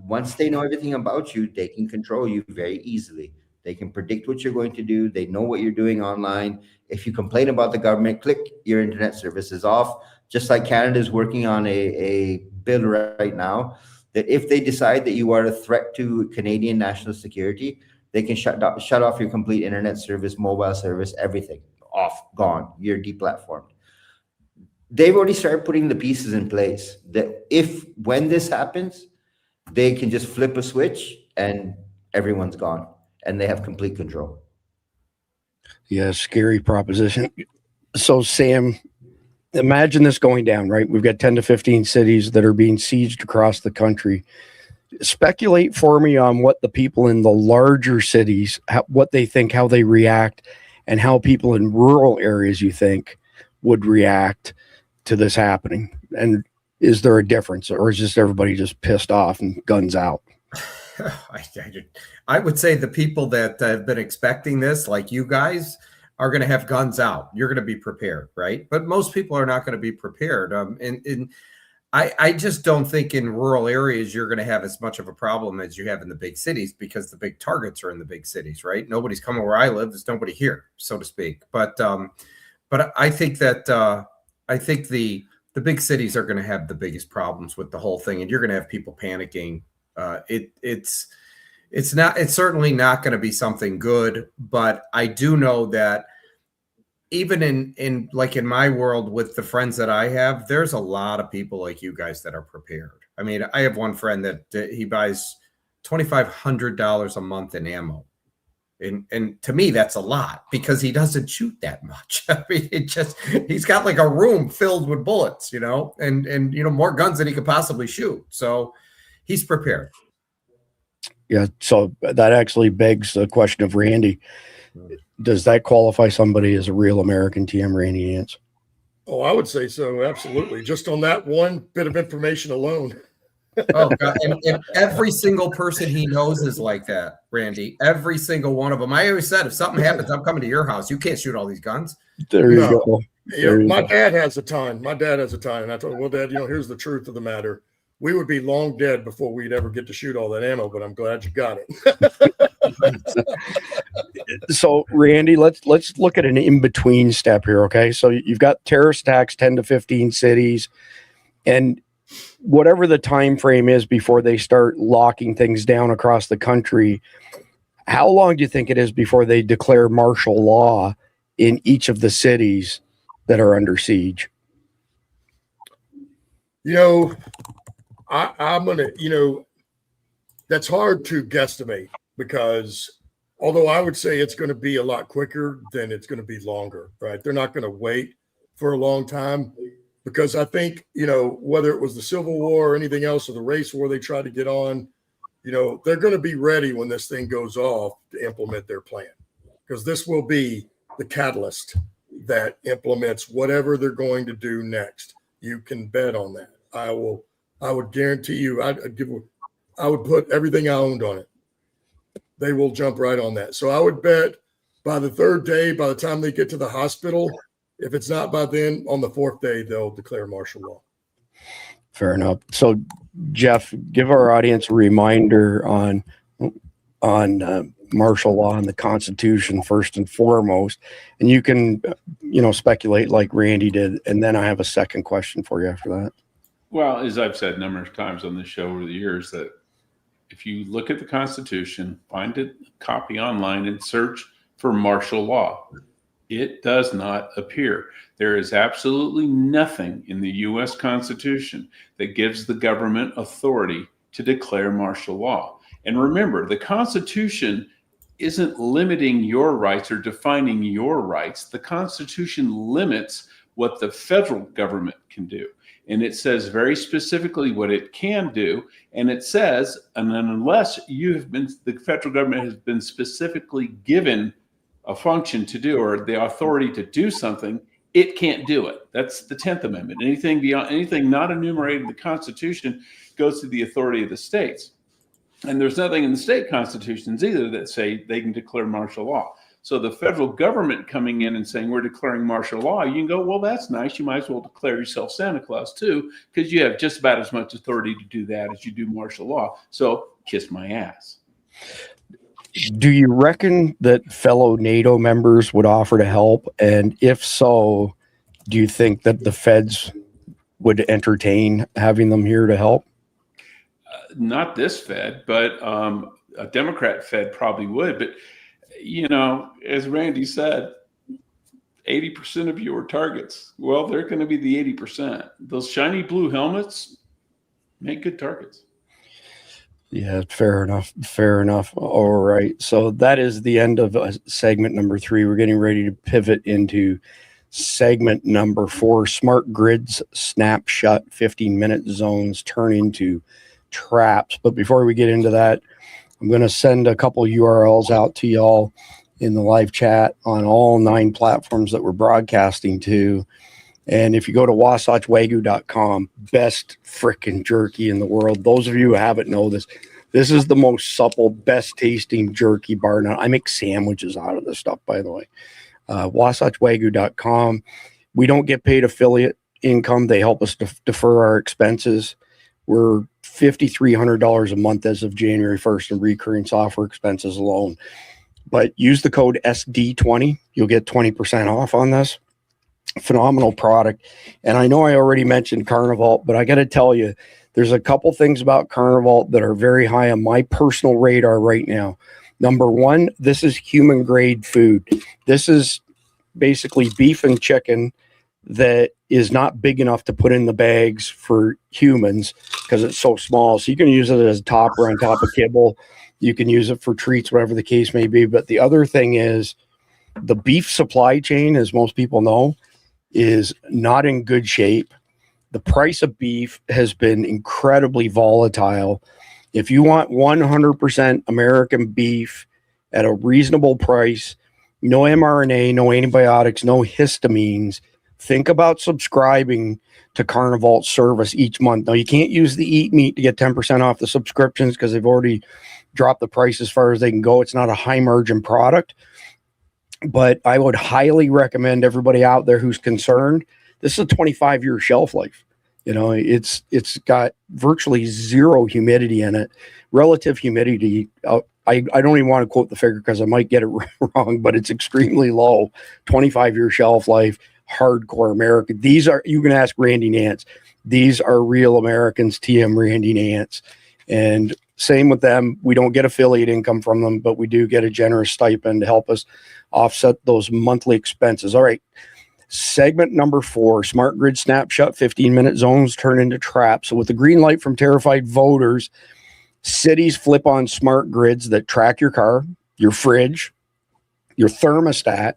once they know everything about you, they can control you very easily. They can predict what you're going to do. They know what you're doing online. If you complain about the government, click, your internet service is off. Just like Canada is working on a bill right now, that if they decide that you are a threat to Canadian national security, they can shut off your complete internet service, mobile service, everything off, gone. You're deplatformed. They've already started putting the pieces in place that when this happens, they can just flip a switch and everyone's gone and they have complete control.
Yeah, scary proposition. So, Sam, imagine this going down, right? We've got 10 to 15 cities that are being sieged across the country. Speculate for me on what the people in the larger cities, what they think, how they react, and how people in rural areas you think would react to this happening. And is there a difference, or is just everybody just pissed off and guns out?
I would say the people that have been expecting this, like you guys, are going to have guns out. You're going to be prepared, right? But most people are not going to be prepared. I just don't think in rural areas you're going to have as much of a problem as you have in the big cities, because the big targets are in the big cities, right? Nobody's coming where I live. There's nobody here, so to speak. But I think that I think the big cities are going to have the biggest problems with the whole thing, and you're going to have people panicking. It's certainly not going to be something good, but I do know that even in my world with the friends that I have, there's a lot of people like you guys that are prepared. I mean, I have one friend that he buys $2,500 a month in ammo. And to me, that's a lot because he doesn't shoot that much. I mean, he's got like a room filled with bullets, and more guns than he could possibly shoot. So he's prepared.
Yeah. So that actually begs the question of Randy. Does that qualify somebody as a real American, TM Randy Ants?
Oh, I would say so. Absolutely. Just on that one bit of information alone.
Oh God! And every single person he knows is like that, Randy. Every single one of them. I always said, if something happens, I'm coming to your house. You can't shoot all these guns.
There you go.
My dad has a ton. And I told him, well, Dad, here's the truth of the matter. We would be long dead before we'd ever get to shoot all that ammo, but I'm glad you got it.
So, Randy, let's look at an in-between step here, okay? So you've got terrorist attacks, 10 to 15 cities, and whatever the time frame is before they start locking things down across the country, how long do you think it is before they declare martial law in each of the cities that are under siege?
I'm going to, that's hard to guesstimate because although I would say it's going to be a lot quicker, then it's going to be longer, right? They're not going to wait for a long time because I think, whether it was the Civil War or anything else or the race war they tried to get on, they're going to be ready when this thing goes off to implement their plan because this will be the catalyst that implements whatever they're going to do next. You can bet on that. I would guarantee you, I would put everything I owned on it. They will jump right on that. So I would bet by the third day, by the time they get to the hospital, if it's not by then, on the fourth day, they'll declare martial law.
Fair enough. So, Jeff, give our audience a reminder on martial law and the Constitution first and foremost, and you can, speculate like Randy did, and then I have a second question for you after that.
Well, as I've said a number of times on this show over the years, that if you look at the Constitution, find a copy online and search for martial law, it does not appear. There is absolutely nothing in the U.S. Constitution that gives the government authority to declare martial law. And remember, the Constitution isn't limiting your rights or defining your rights. The Constitution limits what the federal government can do. And it says very specifically what it can do. And it says, and then unless the federal government has been specifically given a function to do or the authority to do something, it can't do it. That's the 10th Amendment. Anything not enumerated in the Constitution goes to the authority of the states. And there's nothing in the state constitutions either that say they can declare martial law. So the federal government coming in and saying we're declaring martial law, you can go, well, that's nice. You might as well declare yourself Santa Claus too, because you have just about as much authority to do that as you do martial law. So kiss my ass.
Do you reckon that fellow NATO members would offer to help? And if so, do you think that the feds would entertain having them here to help?
Not this Fed, but a Democrat Fed probably would. But, as Randy said, 80% of you are targets. Well, they're going to be the 80%. Those shiny blue helmets make good targets.
Yeah, fair enough. Fair enough. All right. So that is the end of segment number 3. We're getting ready to pivot into segment number 4. Smart grids snap shut 15-minute zones turn into traps. But before we get into that, I'm going to send a couple URLs out to y'all in the live chat on all 9 platforms that we're broadcasting to. And if you go to wasatchwagyu.com, best frickin' jerky in the world. Those of you who haven't know this, this is the most supple, best tasting jerky bar. Now, I make sandwiches out of this stuff, by the way. wasatchwagyu.com. We don't get paid affiliate income. They help us defer our expenses. We're $5,300 a month as of January 1st in recurring software expenses alone. But use the code SD20. You'll get 20% off on this. Phenomenal product. And I know I already mentioned Carnivalt, but I got to tell you, there's a couple things about Carnivalt that are very high on my personal radar right now. Number one, this is human grade food. This is basically beef and chicken that is not big enough to put in the bags for humans because it's so small. So you can use it as a topper on top of kibble. You can use it for treats, whatever the case may be. But the other thing is the beef supply chain, as most people know, is not in good shape. The price of beef has been incredibly volatile. If you want 100% American beef at a reasonable price, no mRNA, no antibiotics, no histamines, think about subscribing to Carnival's service each month. Now, you can't use the Eat Meat to get 10% off the subscriptions because they've already dropped the price as far as they can go. It's not a high margin product, but I would highly recommend everybody out there who's concerned. This is a 25-year shelf life. You know, it's got virtually zero humidity in it. Relative humidity, I don't even want to quote the figure because I might get it wrong, but it's extremely low. 25-year shelf life, hardcore American. These are, you can ask Randy Nance. These are real Americans, TM Randy Nance. And same with them. We don't get affiliate income from them, but we do get a generous stipend to help us offset those monthly expenses. All right. Segment number 4, smart grid snapshot, 15-minute zones turn into traps. So with the green light from terrified voters, cities flip on smart grids that track your car, your fridge, your thermostat,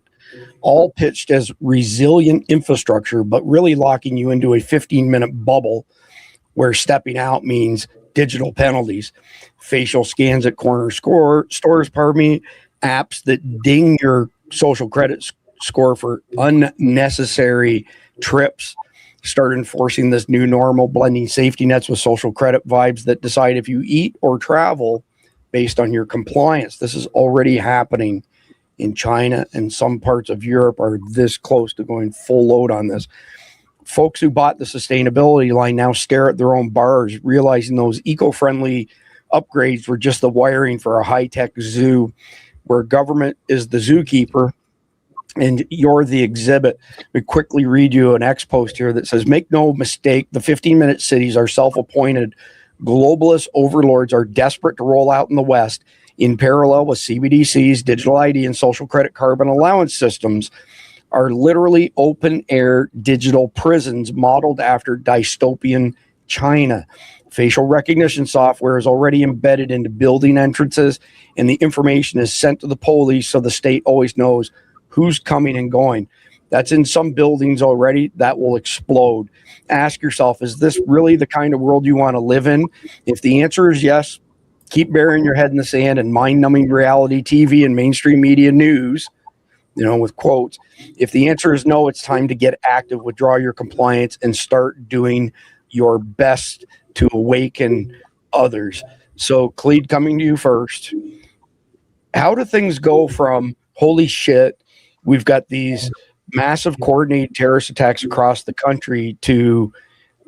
all pitched as resilient infrastructure, but really locking you into a 15-minute bubble where stepping out means digital penalties, facial scans at corner stores, apps that ding your social credit score for unnecessary trips, start enforcing this new normal, blending safety nets with social credit vibes that decide if you eat or travel based on your compliance. This is already happening in China, and some parts of Europe are this close to going full load on this. Folks who bought the sustainability line now stare at their own bars, realizing those eco-friendly upgrades were just the wiring for a high-tech zoo where government is the zookeeper and you're the exhibit. We quickly read you an X post here that says, make no mistake, the 15-minute cities are self-appointed globalist overlords are desperate to roll out in the West in parallel with CBDCs, digital ID, and social credit carbon allowance systems are literally open-air digital prisons modeled after dystopian China. Facial recognition software is already embedded into building entrances, and the information is sent to the police so the state always knows who's coming and going. That's in some buildings already. That will explode. Ask yourself, is this really the kind of world you want to live in? If the answer is yes, keep burying your head in the sand and mind-numbing reality TV and mainstream media news, with quotes. If the answer is no, it's time to get active, withdraw your compliance, and start doing your best to awaken others. So, Khalid, coming to you first. How do things go from, holy shit, we've got these massive coordinated terrorist attacks across the country, to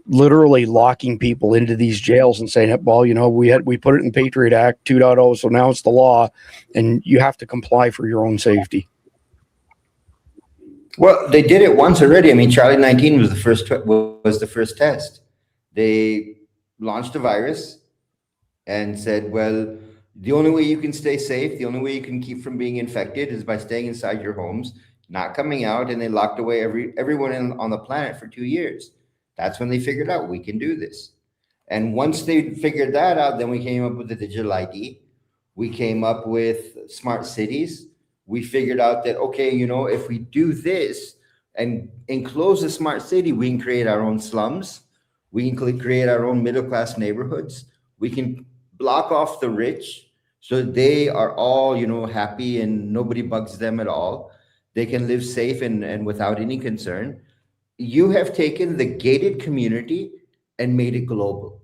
literally locking people into these jails and saying, well, we put it in Patriot Act 2.0, so now it's the law, and you have to comply for your own safety?
Well, they did it once already. I mean, Charlie 19 was the first test. They launched a virus and said, well, the only way you can stay safe, the only way you can keep from being infected is by staying inside your homes, not coming out, and they locked away everyone on the planet for 2 years. That's when they figured out we can do this. And once they figured that out, then we came up with the digital ID. We came up with smart cities. We figured out that, okay, if we do this and enclose a smart city, we can create our own slums. We can create our own middle-class neighborhoods. We can block off the rich so they are all, happy and nobody bugs them at all. They can live safe and without any concern. You have taken the gated community and made it global.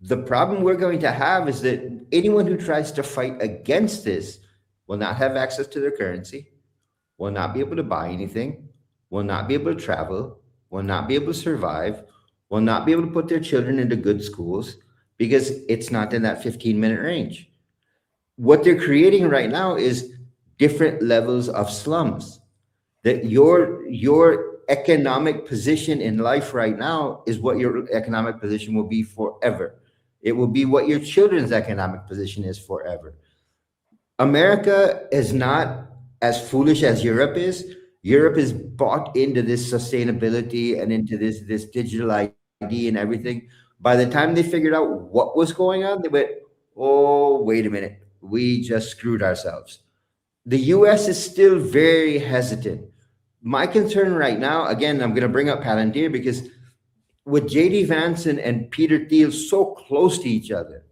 The problem we're going to have is that anyone who tries to fight against this will not have access to their currency, will not be able to buy anything, will not be able to travel, will not be able to survive, will not be able to put their children into good schools because it's not in that 15-minute range. What they're creating right now is different levels of slums. That your economic position in life right now is what your economic position will be forever. It will be what your children's economic position is forever. America is not as foolish as Europe is. Europe is bought into this sustainability and into this digital ID and everything. By the time they figured out what was going on, they went, oh, wait a minute. we just screwed ourselves. The US is still very hesitant. My concern right now, again, I'm going to bring up Palantir because with JD Vance and Peter Thiel so close to each other,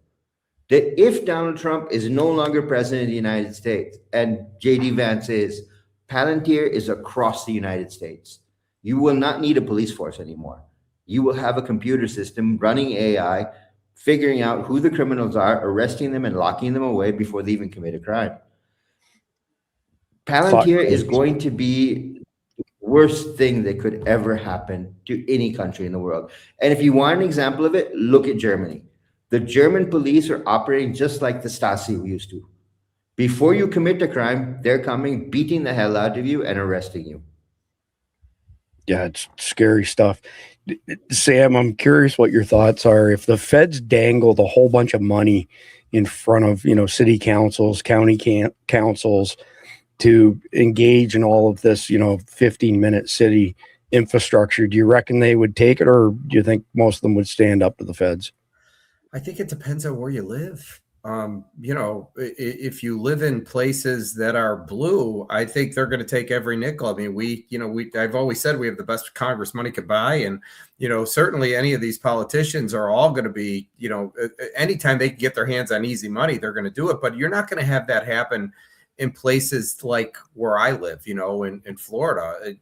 that if Donald Trump is no longer president of the United States and JD Vance is, Palantir is across the United States. You will not need a police force anymore. You will have a computer system running AI, figuring out who the criminals are, arresting them and locking them away before they even commit a crime. Palantir is going to be the worst thing that could ever happen to any country in the world. And if you want an example of it, look at Germany. The German police are operating just like the Stasi used to. Before you commit a crime, they're coming, beating the hell out of you and arresting you.
Yeah, it's scary stuff. Sam, I'm curious what your thoughts are. If the feds dangled a whole bunch of money in front of, city councils, county councils to engage in all of this, 15-minute city infrastructure, do you reckon they would take it, or do you think most of them would stand up to the feds?
I think it depends on where you live. If you live in places that are blue, I think they're going to take every nickel. I mean, I've always said we have the best Congress money could buy. And, certainly any of these politicians are all going to be, anytime they can get their hands on easy money, they're going to do it. But you're not going to have that happen in places like where I live, in Florida.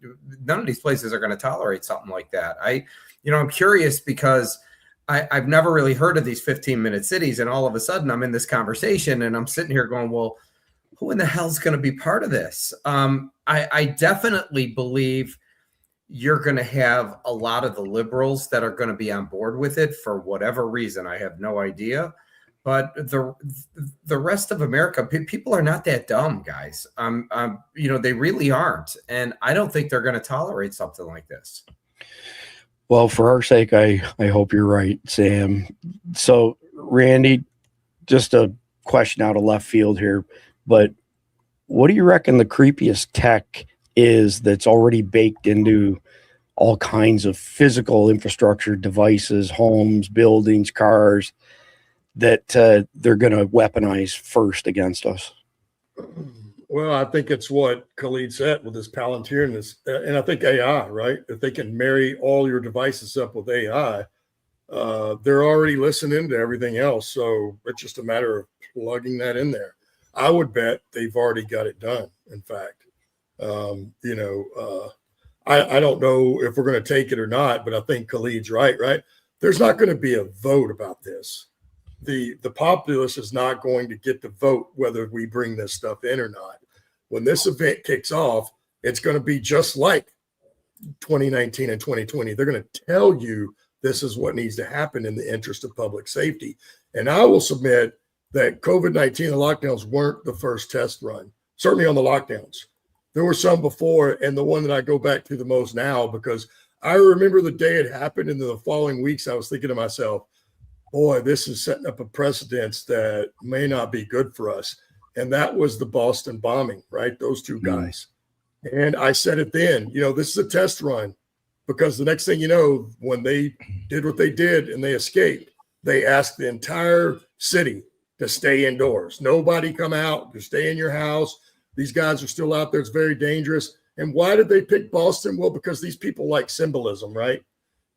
None of these places are going to tolerate something like that. I'm curious because I've never really heard of these 15-minute cities, and all of a sudden I'm in this conversation and I'm sitting here going, well, who in the hell's going to be part of this? I definitely believe you're going to have a lot of the liberals that are going to be on board with it for whatever reason. I have no idea. But the rest of America, people are not that dumb, guys. They really aren't. And I don't think they're going to tolerate something like this.
Well, for our sake, I hope you're right, Sam. So, Randy, just a question out of left field here, but what do you reckon the creepiest tech is that's already baked into all kinds of physical infrastructure, devices, homes, buildings, cars, that they're going to weaponize first against us?
Well, I think it's what Khalid said with this Palantir and this, and I think AI, right? If they can marry all your devices up with AI, they're already listening to everything else. So it's just a matter of plugging that in there. I would bet they've already got it done. In fact, I don't know if we're going to take it or not, but I think Khalid's right? There's not going to be a vote about this. The populace is not going to get the vote whether we bring this stuff in or not. When this event kicks off, it's going to be just like 2019 and 2020. They're going to tell you this is what needs to happen in the interest of public safety. And I will submit that COVID-19 and lockdowns weren't the first test run, certainly on the lockdowns. There were some before, and the one that I go back to the most now, because I remember the day it happened, and the following weeks I was thinking to myself, boy, this is setting up a precedence that may not be good for us. And that was the Boston bombing, right? Those two guys. And I said it then, this is a test run, because the next thing you know, when they did what they did and they escaped, they asked the entire city to stay indoors. Nobody come out, just stay in your house. These guys are still out there. It's very dangerous. And why did they pick Boston? Well, because these people like symbolism, right?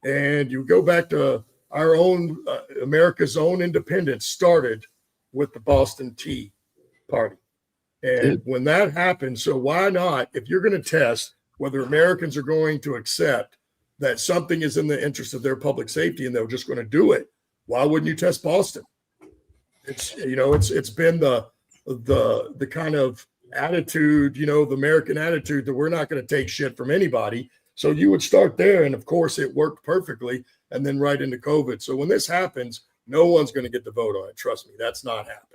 And you go back to our own, America's own independence started with the Boston Tea Party. And when that happened, so why not, if you're going to test whether Americans are going to accept that something is in the interest of their public safety and they're just going to do it, why wouldn't you test Boston? It's, it's been the kind of attitude, the American attitude that we're not going to take shit from anybody. So you would start there. And of course it worked perfectly, and then right into COVID. So when this happens, no one's going to get the vote on it. Trust me, that's not happening.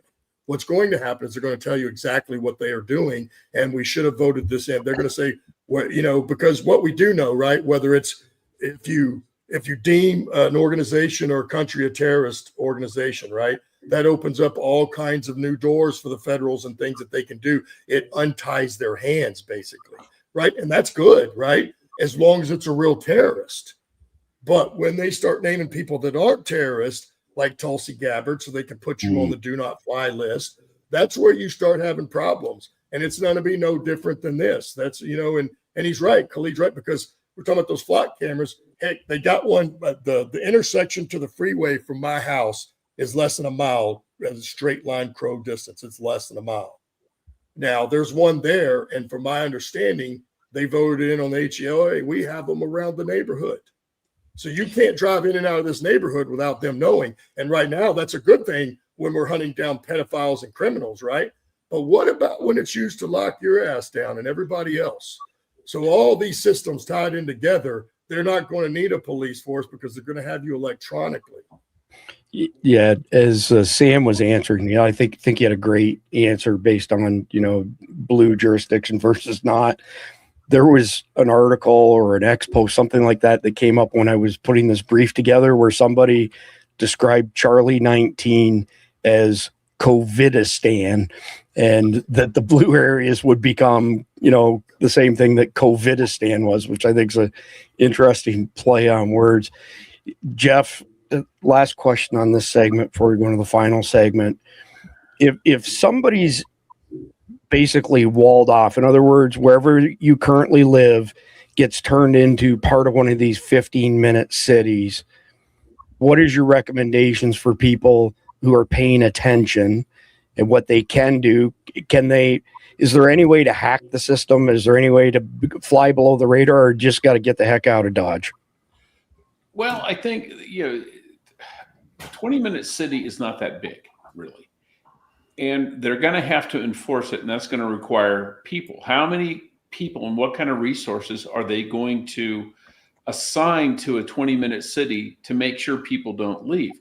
What's going to happen is they're going to tell you exactly what they are doing, and we should have voted this in. They're going to say, well, because what we do know, right? Whether it's if you deem an organization or a country a terrorist organization, right? That opens up all kinds of new doors for the federals and things that they can do. It unties their hands, basically, right? And that's good, right? As long as it's a real terrorist. But when they start naming people that aren't terrorists, like Tulsi Gabbard, so they can put you on the do not fly list, that's where you start having problems. And it's going to be no different than this. That's, and he's right. Khalid's right, because we're talking about those flock cameras. Heck, they got one, but the intersection to the freeway from my house is less than a mile as a straight line crow distance. It's less than a mile. Now there's one there. And from my understanding, they voted in on the HEOA. We have them around the neighborhood. So you can't drive in and out of this neighborhood without them knowing. And right now, that's a good thing when we're hunting down pedophiles and criminals, right? But what about when it's used to lock your ass down and everybody else? So all these systems tied in together, they're not going to need a police force because they're going to have you electronically.
Yeah, as Sam was answering, I think he had a great answer based on, blue jurisdiction versus not. There was an article or an expo, something like that came up when I was putting this brief together, where somebody described Charlie 19 as COVIDistan, and that the blue areas would become, the same thing that COVIDistan was, which I think is an interesting play on words. Jeff, last question on this segment before we go into the final segment. If somebody's basically walled off, in other words, wherever you currently live gets turned into part of one of these 15-minute cities, what is your recommendations for people who are paying attention and what they can do? Is there any way to hack the system? Is there any way to fly below the radar, or just got to get the heck out of Dodge?
Well, I think, 20-minute city is not that big, really. And they're going to have to enforce it, and that's going to require people. How many people and what kind of resources are they going to assign to a 20-minute city to make sure people don't leave?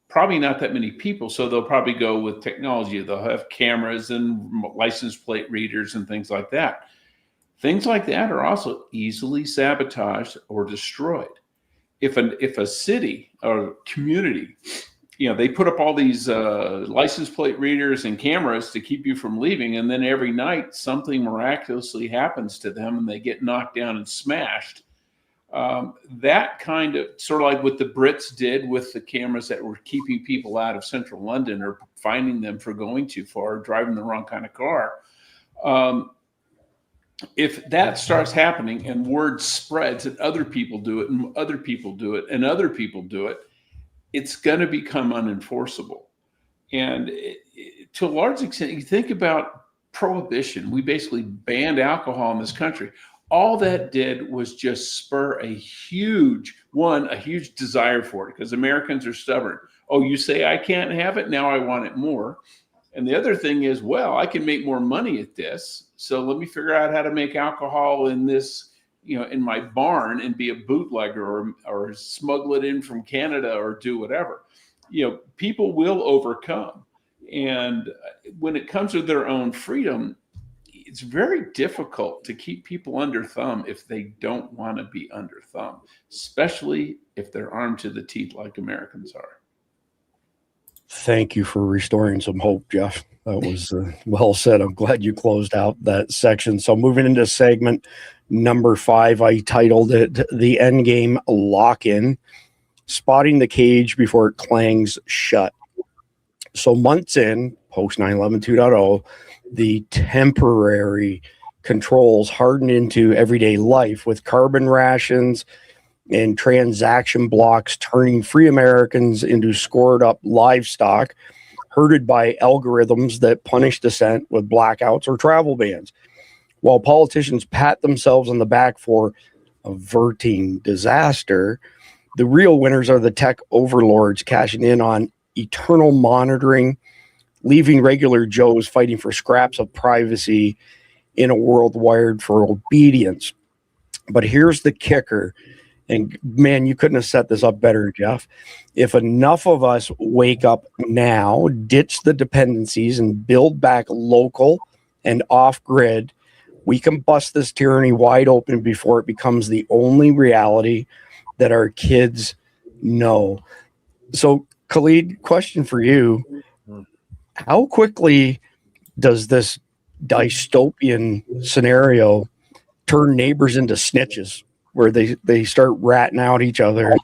Probably not that many people, so they'll probably go with technology. They'll have cameras and license plate readers and things like that. Things like that are also easily sabotaged or destroyed. If a city or community, they put up all these license plate readers and cameras to keep you from leaving, and then every night something miraculously happens to them and they get knocked down and smashed. That kind of, sort of like what the Brits did with the cameras that were keeping people out of central London or finding them for going too far, driving the wrong kind of car. If that starts happening and word spreads and other people do it and other people do it and other people do it, it's going to become unenforceable. And to a large extent, you think about prohibition. We basically banned alcohol in this country. All that did was just spur a huge desire for it, because Americans are stubborn. Oh, you say I can't have it? Now I want it more. And the other thing is, well, I can make more money at this, so let me figure out how to make alcohol in this, in my barn, and be a bootlegger or smuggle it in from Canada or do whatever. People will overcome. And when it comes to their own freedom, it's very difficult to keep people under thumb if they don't want to be under thumb, especially if they're armed to the teeth like Americans are.
Thank you for restoring some hope, Jeff. That was well said. I'm glad you closed out that section. So moving into segment number 5, I titled it The Endgame Lock-In, Spotting the Cage Before It Clangs Shut. So months in, post 9/11 2.0, the temporary controls hardened into everyday life, with carbon rations and transaction blocks turning free Americans into scored up livestock, herded by algorithms that punish dissent with blackouts or travel bans. While politicians pat themselves on the back for averting disaster, the real winners are the tech overlords cashing in on eternal monitoring, leaving regular Joes fighting for scraps of privacy in a world wired for obedience. But here's the kicker. And man, you couldn't have set this up better, Jeff. If enough of us wake up now, ditch the dependencies, and build back local and off-grid, we can bust this tyranny wide open before it becomes the only reality that our kids know. So, Khalid, question for you. How quickly does this dystopian scenario turn neighbors into snitches, where they start ratting out each other?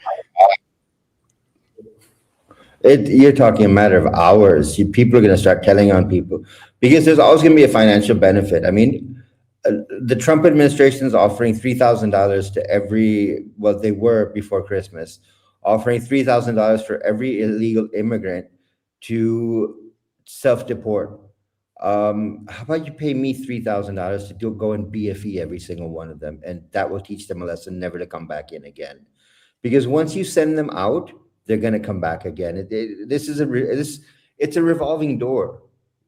You're talking a matter of hours. People are going to start telling on people because there's always going to be a financial benefit. I mean, the Trump administration is offering $3,000 to every, well, they were before Christmas, offering $3,000 for every illegal immigrant to self-deport. How about you pay me $3,000 to go and BFE every single one of them, and that will teach them a lesson never to come back in again. Because once you send them out, they're going to come back again. It's a revolving door.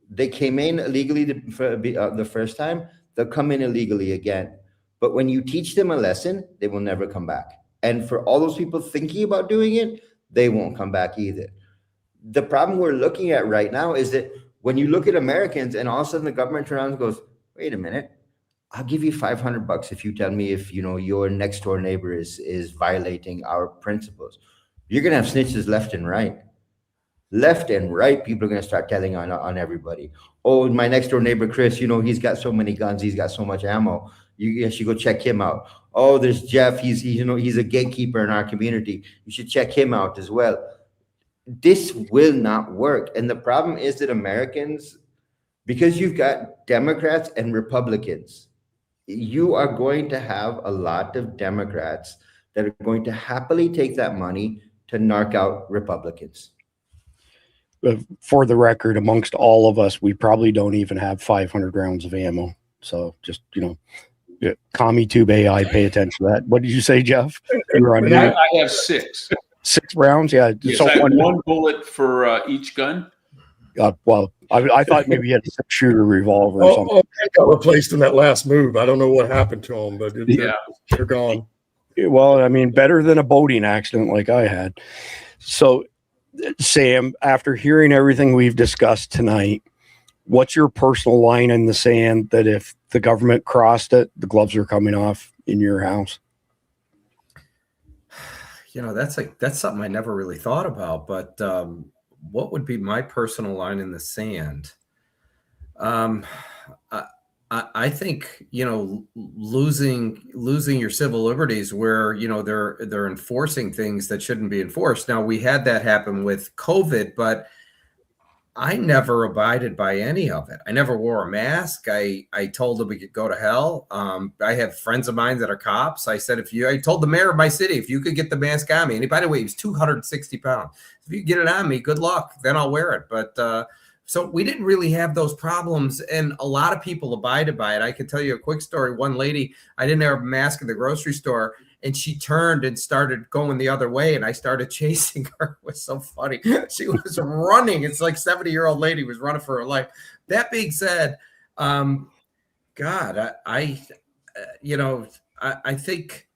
They came in illegally the first time. They'll come in illegally again. But when you teach them a lesson, they will never come back. And for all those people thinking about doing it, they won't come back either. The problem we're looking at right now is that when you look at Americans and all of a sudden the government turns around and goes, wait a minute, I'll give you $500 if you tell me if your next door neighbor is violating our principles. You're going to have snitches left and right. Left and right, people are going to start telling on everybody. Oh, my next door neighbor, Chris, he's got so many guns. He's got so much ammo. You should go check him out. Oh, there's Jeff. He's a gatekeeper in our community. You should check him out as well. This will not work. And the problem is that Americans, because you've got Democrats and Republicans, you are going to have a lot of Democrats that are going to happily take that money to narc out Republicans.
For the record, amongst all of us, we probably don't even have 500 rounds of ammo. So just, Commie Tube AI, pay attention to that. What did you say, Jeff? You were on
I have 6.
6 rounds? Yeah.
Yes,
So
I have one bullet for each gun.
Well, I thought maybe you had a 6-shooter revolver or something.
They got replaced in that last move. I don't know what happened to them, but they're gone.
Well, I mean, better than a boating accident like I had. So, Sam, after hearing everything we've discussed tonight, what's your personal line in the sand that if the government crossed it, the gloves are coming off in your house?
That's something I never really thought about, but what would be my personal line in the sand? I think, losing your civil liberties where, they're enforcing things that shouldn't be enforced. Now, we had that happen with COVID, but I never abided by any of it. I never wore a mask. I told them we could go to hell. I have friends of mine that are cops. I said, I told the mayor of my city, if you could get the mask on me, and by the way, he was 260 pounds. If you get it on me, good luck, then I'll wear it. But, so we didn't really have those problems, and a lot of people abided by it. I can tell you a quick story. One lady, I didn't have a mask in the grocery store, and she turned and started going the other way, and I started chasing her. It was so funny. She was running. It's like 70-year-old lady was running for her life. That being said, God, I think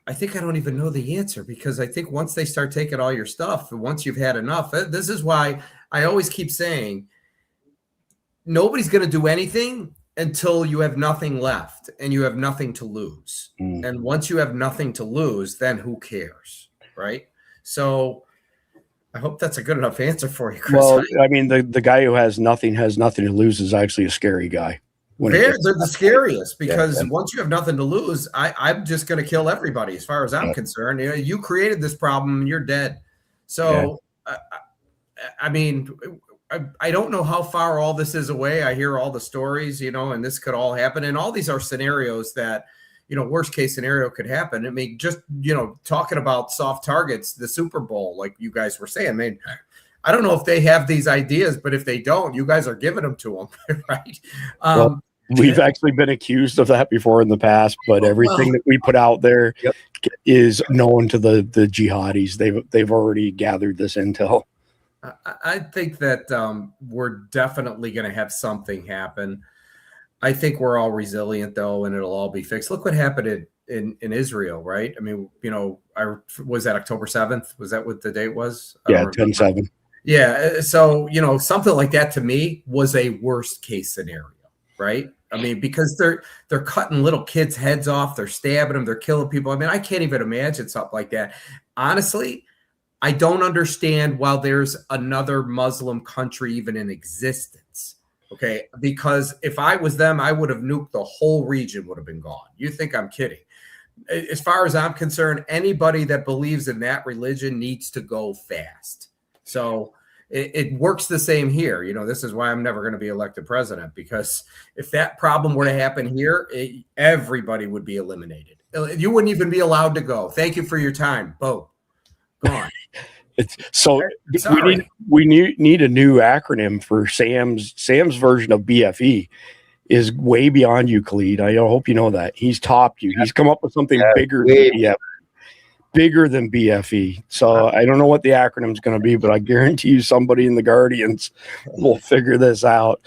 I don't even know the answer, because I think once they start taking all your stuff, once you've had enough, this is why I always keep saying nobody's going to do anything until you have nothing left and you have nothing to lose. And once you have nothing to lose, then who cares, right? So I hope that's a good enough answer for you, Chris.
Well, I mean, the guy who has nothing to lose is actually a scary guy.
They're the scariest, because once you have nothing to lose, I'm just going to kill everybody as far as I'm concerned. You created this problem and you're dead. So, I mean, I don't know how far all this is away. I hear all the stories, and this could all happen. And all these are scenarios that, worst case scenario could happen. I mean, just, talking about soft targets, the Super Bowl, like you guys were saying, I mean, I don't know if they have these ideas, but if they don't, you guys are giving them to them, right?
Well, we've actually been accused of that before in the past, but everything that we put out there is known to the jihadis. They've already gathered this intel.
I think that we're definitely going to have something happen. I think we're all resilient, though, and it'll all be fixed. Look what happened in Israel, right? I mean, was that October 7th? Was that what the date was?
Yeah, 10/7.
Yeah. So, something like that to me was a worst case scenario, right? I mean, because they're cutting little kids' heads off, they're stabbing them, they're killing people. I mean, I can't even imagine something like that. Honestly, I don't understand why there's another Muslim country even in existence. Okay. Because if I was them, I would have nuked the whole region, would have been gone. You think I'm kidding? as far as I'm concerned, anybody that believes in that religion needs to go fast. So it works the same here. You know, this is why I'm never going to be elected president, because if that problem were to happen here, everybody would be eliminated. You wouldn't even be allowed to go. Thank you for your time. Boom. Gone.
We need a new acronym for Sam's version of BFE is way beyond you, Khalid. I hope you know that. He's topped you. He's come up with something bigger than BFE. So I don't know what the acronym is going to be, but I guarantee you somebody in the Guardians will figure this out.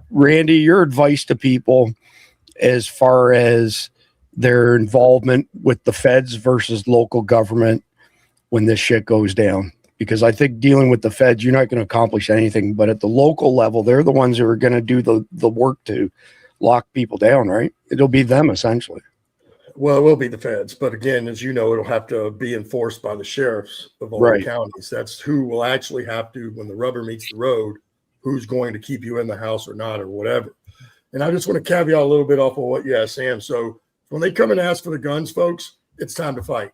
Randy, your advice to people as far as their involvement with the feds versus local government when this shit goes down. Because I think dealing with the feds, you're not going to accomplish anything. But at the local level, they're the ones who are going to do the work to lock people down, right? It'll be them, essentially.
Well, it will be the feds. But again, as you know, it'll have to be enforced by the sheriffs of all the counties. That's who will actually have to, when the rubber meets the road, who's going to keep you in the house or not or whatever. And I just want to caveat a little bit off of what you asked, Sam. So when they come and ask for the guns, folks, it's time to fight.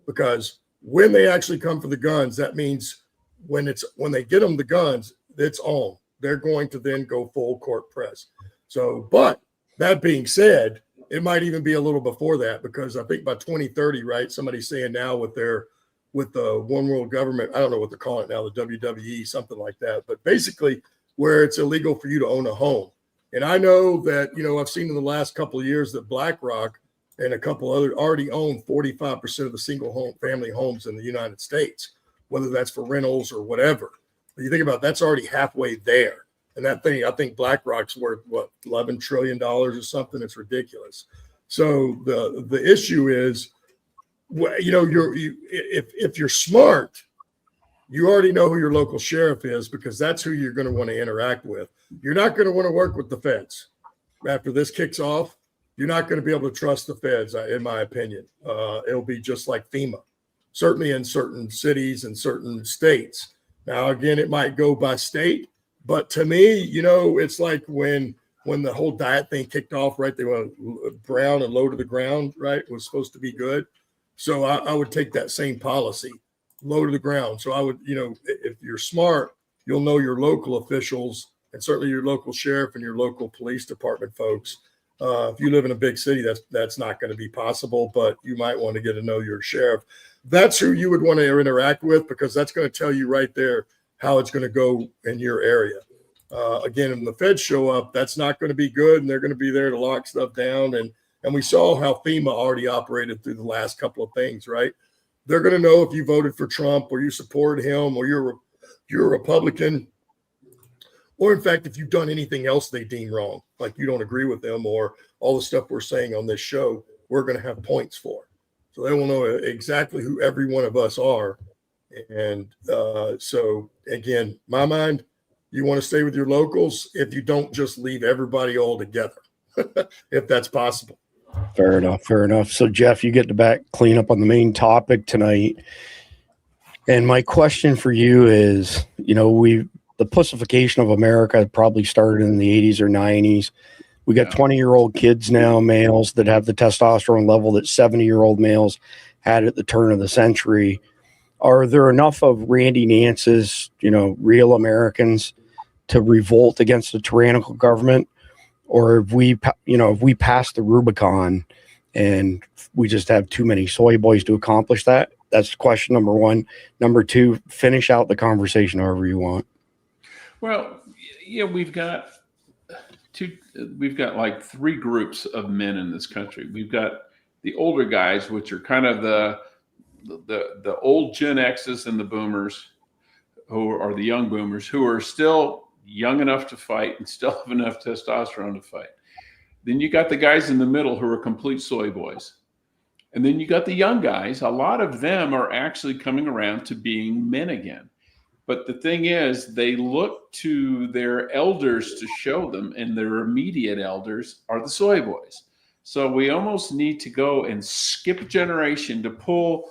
Because when they actually come for the guns, that means when they get them the guns, it's on. They're going to then go full court press. So, but that being said, it might even be a little before that, because I think by 2030, right? Somebody's saying now with the one world government, I don't know what they're calling it now, the WWE, something like that. But basically, where it's illegal for you to own a home. And I know that, you know, I've seen in the last couple of years that BlackRock and a couple other already own 45% of the single home family homes in the United States, whether that's for rentals or whatever. But you think about it, that's already halfway there. And that thing, I think BlackRock's worth what, $11 trillion or something. It's ridiculous. So the issue is, you know, if you're smart, you already know who your local sheriff is, because that's who you're going to want to interact with. You're not going to want to work with the feds after this kicks off. You're not going to be able to trust the feds, in my opinion. It'll be just like FEMA, certainly in certain cities and certain states. Now, again, it might go by state, but to me, you know, it's like when the whole diet thing kicked off, right? They went brown and low to the ground, right? It was supposed to be good. So I would take that same policy, low to the ground. So I would, you know, if you're smart, you'll know your local officials and certainly your local sheriff and your local police department folks. If you live in a big city, that's not going to be possible, but you might want to get to know your sheriff. That's who you would want to interact with, because that's going to tell you right there how it's going to go in your area. Again, when the feds show up, that's not going to be good, and they're going to be there to lock stuff down. And we saw how FEMA already operated through the last couple of things, right? They're going to know if you voted for Trump or you supported him or you're a Republican, or in fact, if you've done anything else they deem wrong, like you don't agree with them or all the stuff we're saying on this show, we're going to have points for. So they will know exactly who every one of us are. And so, again, my mind, you want to stay with your locals if you don't just leave everybody all together, if that's possible.
Fair enough. Fair enough. So, Jeff, you get to clean up on the main topic tonight. And my question for you is, you know, the pussification of America probably started in the 80s or 90s. We got 20-year-old kids now, males, that have the testosterone level that 70-year-old males had at the turn of the century. Are there enough of Randy Nance's, you know, real Americans to revolt against a tyrannical government? Or have we passed the Rubicon and we just have too many soy boys to accomplish that? That's question number one. Number two, finish out the conversation however you want.
Well, yeah, we've got like three groups of men in this country. We've got the older guys, which are kind of the old Gen X's and the boomers, who are the young boomers, who are still young enough to fight and still have enough testosterone to fight. Then you got the guys in the middle who are complete soy boys. And then you got the young guys. A lot of them are actually coming around to being men again. But the thing is, they look to their elders to show them, and their immediate elders are the soy boys. So we almost need to go and skip a generation to pull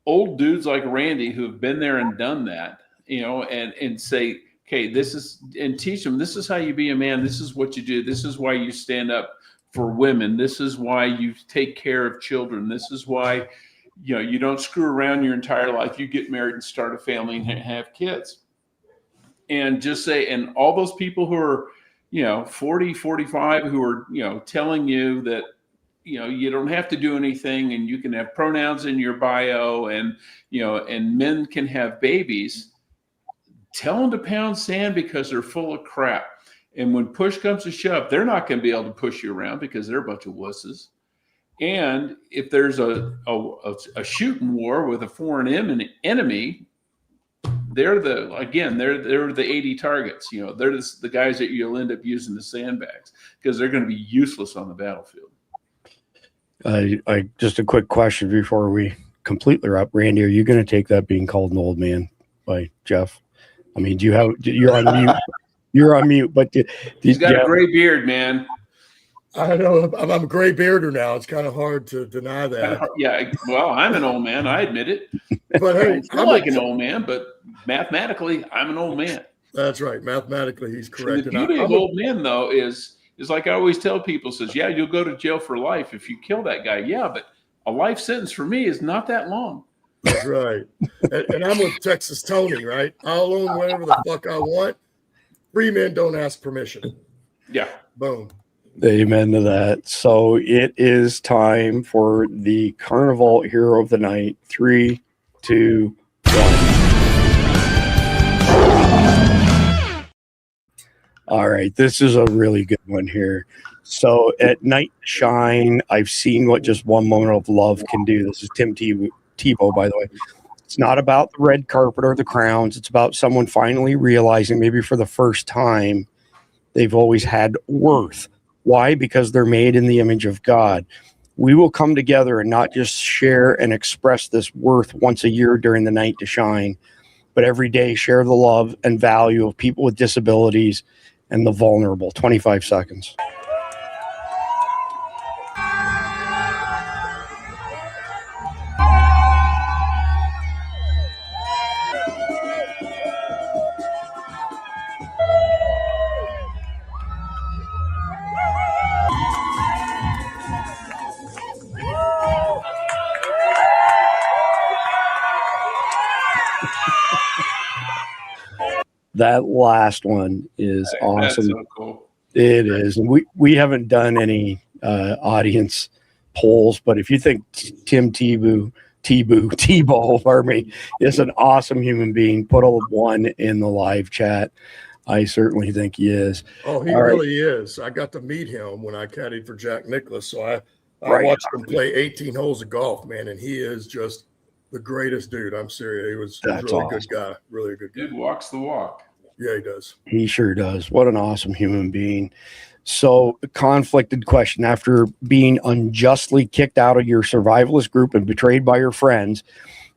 old dudes like Randy who have been there and done that, you know, and say, okay, and teach them, this is how you be a man. This is what you do. This is why you stand up for women. This is why you take care of children. This is why, you don't screw around your entire life. You get married and start a family and have kids. And just say, and all those people who are, 40, 45, who are, telling you that, you don't have to do anything and you can have pronouns in your bio and, and men can have babies. Tell them to pound sand because they're full of crap. And when push comes to shove, they're not going to be able to push you around because they're a bunch of wusses. And if there's a shooting war with a foreign enemy, they're the 80 targets. They're the guys that you'll end up using as sandbags because they're going to be useless on the battlefield.
I just a quick question before we completely wrap. Randy, are you going to take that being called an old man by Jeff? I mean, you're on mute. You're on mute, but
he's got a gray beard, man.
I know. I'm a gray bearder now. It's kind of hard to deny that.
Yeah. Well, I'm an old man. I admit it.
But hey,
I'm like an old man, but mathematically, I'm an old man.
That's right. Mathematically, he's correct.
The beauty of old men, though, is like I always tell people, says, yeah, you'll go to jail for life if you kill that guy. Yeah, but a life sentence for me is not that long.
That's right. And I'm with Texas Tony, right? I'll own whatever the fuck I want. Free men don't ask permission.
Yeah.
Boom.
Amen to that. So it is time for the Carnival Hero of the Night. 3, 2, 1. All right. This is a really good one here. So at Night Shine, I've seen what just one moment of love can do. This is Tim Tebow, by the way. It's not about the red carpet or the crowns. It's about someone finally realizing, maybe for the first time, they've always had worth. Why? Because they're made in the image of God. We will come together and not just share and express this worth once a year during the Night to Shine, but every day share the love and value of people with disabilities and the vulnerable. 25 seconds. That last one is awesome.
That's so cool.
It is. And we haven't done any audience polls, but if you think Tim Tebow, pardon me, is an awesome human being, put a 1 in the live chat. I certainly think he is.
Oh, he really is. I got to meet him when I caddied for Jack Nicklaus. So I watched him play 18 holes of golf, man, and he is just the greatest dude. I'm serious. He was a really awesome. Good guy. Really a good guy.
Dude walks the walk.
Yeah, he does.
He sure does. What an awesome human being. So, a conflicted question. After being unjustly kicked out of your survivalist group and betrayed by your friends,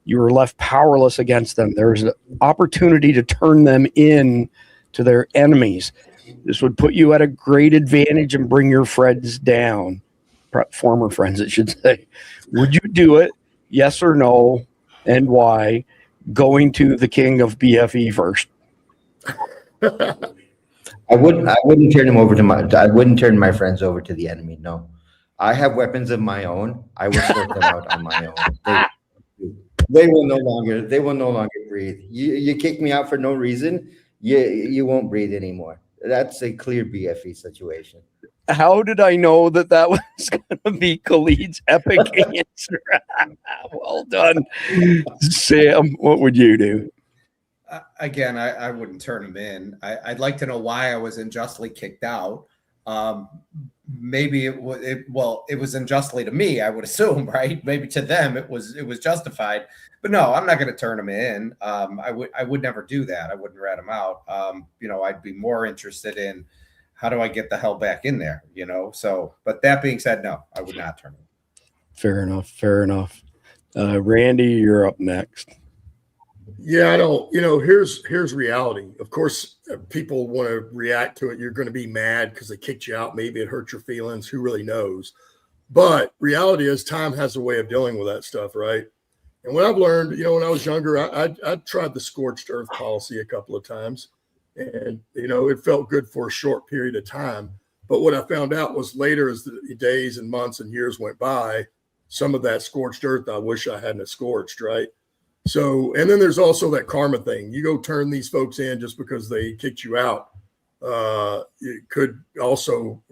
you were left powerless against them. There's an opportunity to turn them in to their enemies. This would put you at a great advantage and bring your friends down. Former friends, I should say. Would you do it? Yes or no? And why? Going to the king of BFE first.
I wouldn't turn him over to I wouldn't turn my friends over to the enemy. No, I have weapons of my own. I will sort them out on my own. They will no longer breathe. You kick me out for no reason. You won't breathe anymore. That's a clear BFE situation.
How did I know that was going to be Khalid's epic answer? Well done, Sam. What would you do?
Again, I wouldn't turn him in. I'd like to know why I was unjustly kicked out. Maybe it was unjustly to me, I would assume, right? Maybe to them it was justified. But no, I'm not going to turn him in. I would never do that. I wouldn't rat him out. I'd be more interested in how do I get the hell back in there, So, but that being said, no, I would not turn him in.
Fair enough. Randy, you're up next.
Yeah, I don't, here's reality. Of course, people want to react to it. You're going to be mad because they kicked you out. Maybe it hurt your feelings. Who really knows? But reality is time has a way of dealing with that stuff, right? And what I've learned, when I was younger, I tried the scorched earth policy a couple of times. And, it felt good for a short period of time. But what I found out was later, as the days and months and years went by, some of that scorched earth, I wish I hadn't scorched, right? So, and then there's also that karma thing. You go turn these folks in just because they kicked you out. It could also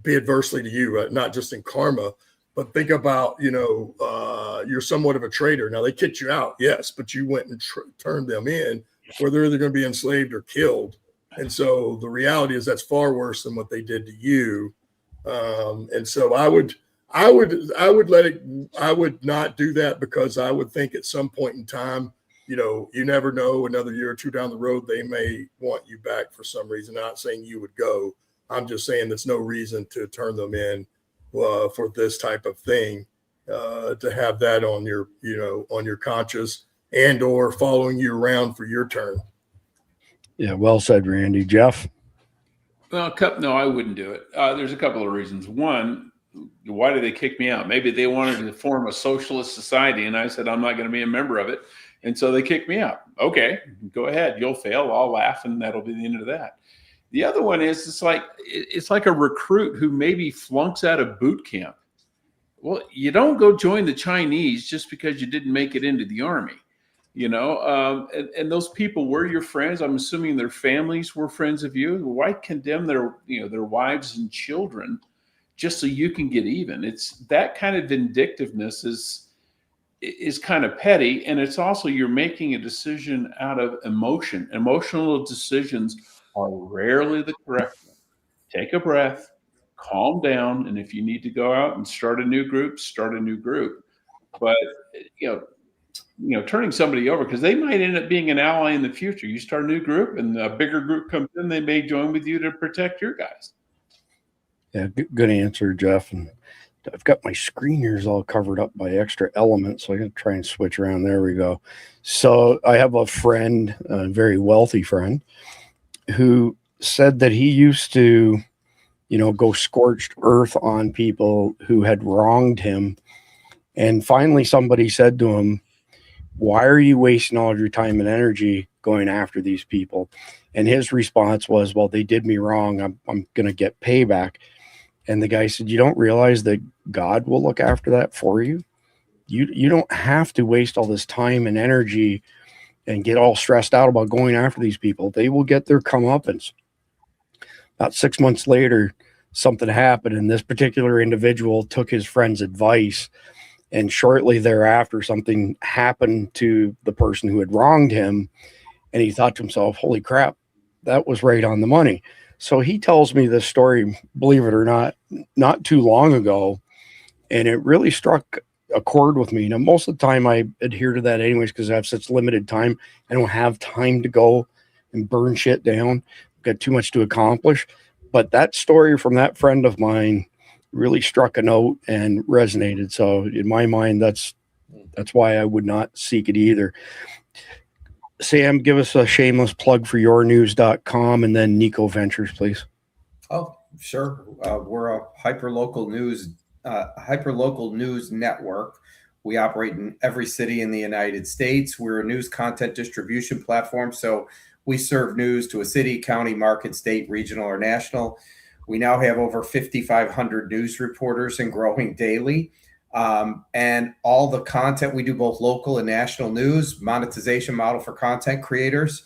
be adversely to you, right? Not just in karma, but think about, you're somewhat of a traitor. Now they kicked you out, yes, but you went and turned them in where they're either going to be enslaved or killed. And so the reality is that's far worse than what they did to you. And so I would not do that, because I would think at some point in time, you never know, another year or two down the road, they may want you back for some reason. I'm not saying you would go. I'm just saying there's no reason to turn them in for this type of thing, to have that on your conscience and or following you around for your turn.
Yeah, well said, Randy. Jeff?
Well, no, I wouldn't do it. There's a couple of reasons. One, why did they kick me out? Maybe they wanted to form a socialist society, and I said I'm not going to be a member of it, and so they kicked me out. Okay, go ahead. You'll fail. I'll laugh, and that'll be the end of that. The other one is it's like a recruit who maybe flunks out of boot camp. Well, you don't go join the Chinese just because you didn't make it into the army, and those people were your friends. I'm assuming their families were friends of you. Why condemn their wives and children just so you can get even? It's that kind of vindictiveness is kind of petty. And it's also, you're making a decision out of emotion. Emotional decisions are rarely the correct one. Take a breath, calm down. And if you need to go out and start a new group, start a new group. But, turning somebody over, because they might end up being an ally in the future. You start a new group and a bigger group comes in, they may join with you to protect your guys.
Yeah, good answer, Jeff. And I've got my screen here all covered up by extra elements, so I'm going to try and switch around. There we go. So I have a friend, a very wealthy friend, who said that he used to, go scorched earth on people who had wronged him. And finally somebody said to him, why are you wasting all of your time and energy going after these people? And his response was, well, they did me wrong. I'm going to get payback. And the guy said, you don't realize that God will look after that for you? You don't have to waste all this time and energy and get all stressed out about going after these people. They will get their comeuppance. About 6 months later, something happened, and this particular individual took his friend's advice. And shortly thereafter, something happened to the person who had wronged him. And he thought to himself, holy crap, that was right on the money. So he tells me this story, believe it or not too long ago. And it really struck a chord with me. Now, most of the time I adhere to that anyways, because I have such limited time. I don't have time to go and burn shit down. I've got too much to accomplish. But that story from that friend of mine really struck a note and resonated. So in my mind, that's why I would not seek it either. Sam, give us a shameless plug for yournews.com and then Nico Ventures, please.
Oh, sure. We're a hyperlocal news network. We operate in every city in the United States. We're a news content distribution platform. So we serve news to a city, county, market, state, regional, or national. We now have over 5,500 news reporters and growing daily. And all the content we do, both local and national news, monetization model for content creators.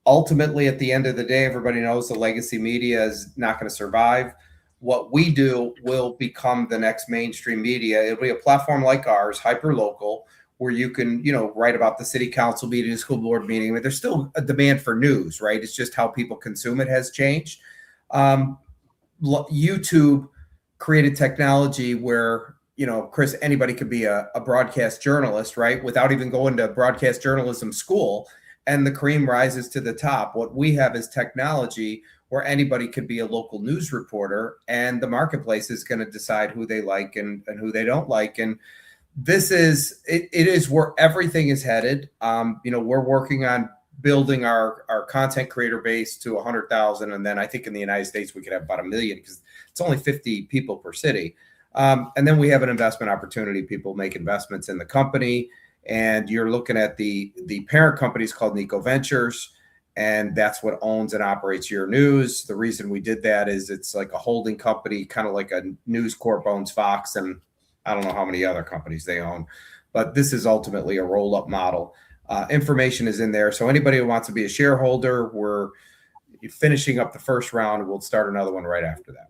Ultimately, at the end of the day, everybody knows the legacy media is not going to survive. What we do will become the next mainstream media. It'll be a platform like ours, hyper local, where you can, write about the city council meeting, school board meeting. I mean, there's still a demand for news, right? It's just how people consume it has changed. YouTube created technology where, Chris, anybody could be a broadcast journalist, right? Without even going to broadcast journalism school, and the cream rises to the top. What we have is technology where anybody could be a local news reporter, and the marketplace is going to decide who they like and who they don't like. And this is, it is where everything is headed. We're working on building our content creator base to 100,000. And then I think in the United States, we could have about 1 million because it's only 50 people per city. And then we have an investment opportunity. People make investments in the company, and you're looking at the parent company is called Nico Ventures. and that's what owns and operates Your News. The reason we did that is it's like a holding company, kind of like a News Corp owns Fox, and I don't know how many other companies they own, but this is ultimately a roll-up model. Information is in there, so anybody who wants to be a shareholder, we're finishing up the first round. We'll start another one right after that.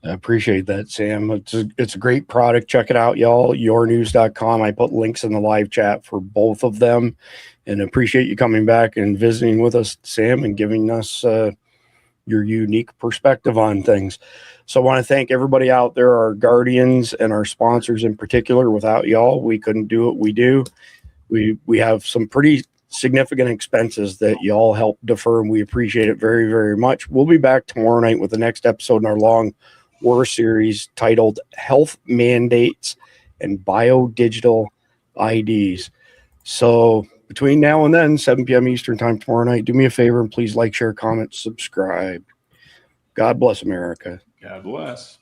I appreciate that, Sam. It's a great product. Check it out, y'all. yournews.com. I put links in the live chat for both of them, and appreciate you coming back and visiting with us, Sam, and giving us your unique perspective on things. So I want to thank everybody out there, our guardians and our sponsors in particular. Without y'all, we couldn't do what we do. We have some pretty significant expenses that y'all help defer, and we appreciate it very, very much. We'll be back tomorrow night with the next episode in our long war series titled Health Mandates and Biodigital IDs. So between now and then, 7 p.m. Eastern time tomorrow night, do me a favor and please like, share, comment, subscribe. God bless America.
God bless.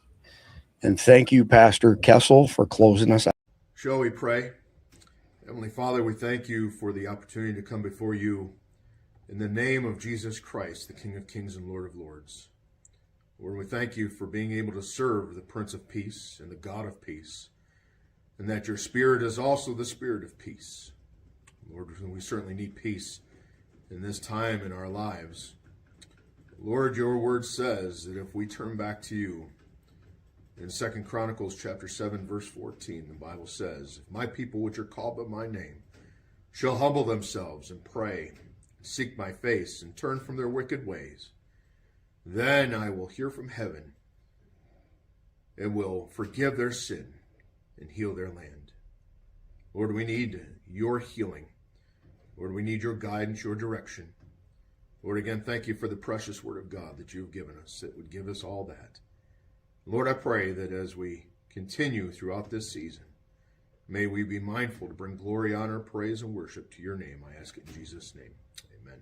And thank you, Pastor Kessel, for closing us out.
Shall we pray? Heavenly Father, we thank you for the opportunity to come before you in the name of Jesus Christ, the King of Kings and Lord of Lords. Lord, we thank you for being able to serve the Prince of Peace and the God of Peace, and that your Spirit is also the Spirit of peace. Lord, we certainly need peace in this time in our lives. Lord, your word says that if we turn back to you, in 2 Chronicles chapter 7, verse 14, the Bible says, if my people which are called by my name shall humble themselves and pray, and seek my face, and turn from their wicked ways, then I will hear from heaven and will forgive their sin and heal their land. Lord, we need your healing. Lord, we need your guidance, your direction. Lord, again, thank you for the precious word of God that you've given us that would give us all that. Lord, I pray that as we continue throughout this season, may we be mindful to bring glory, honor, praise, and worship to your name. I ask it in Jesus' name. Amen.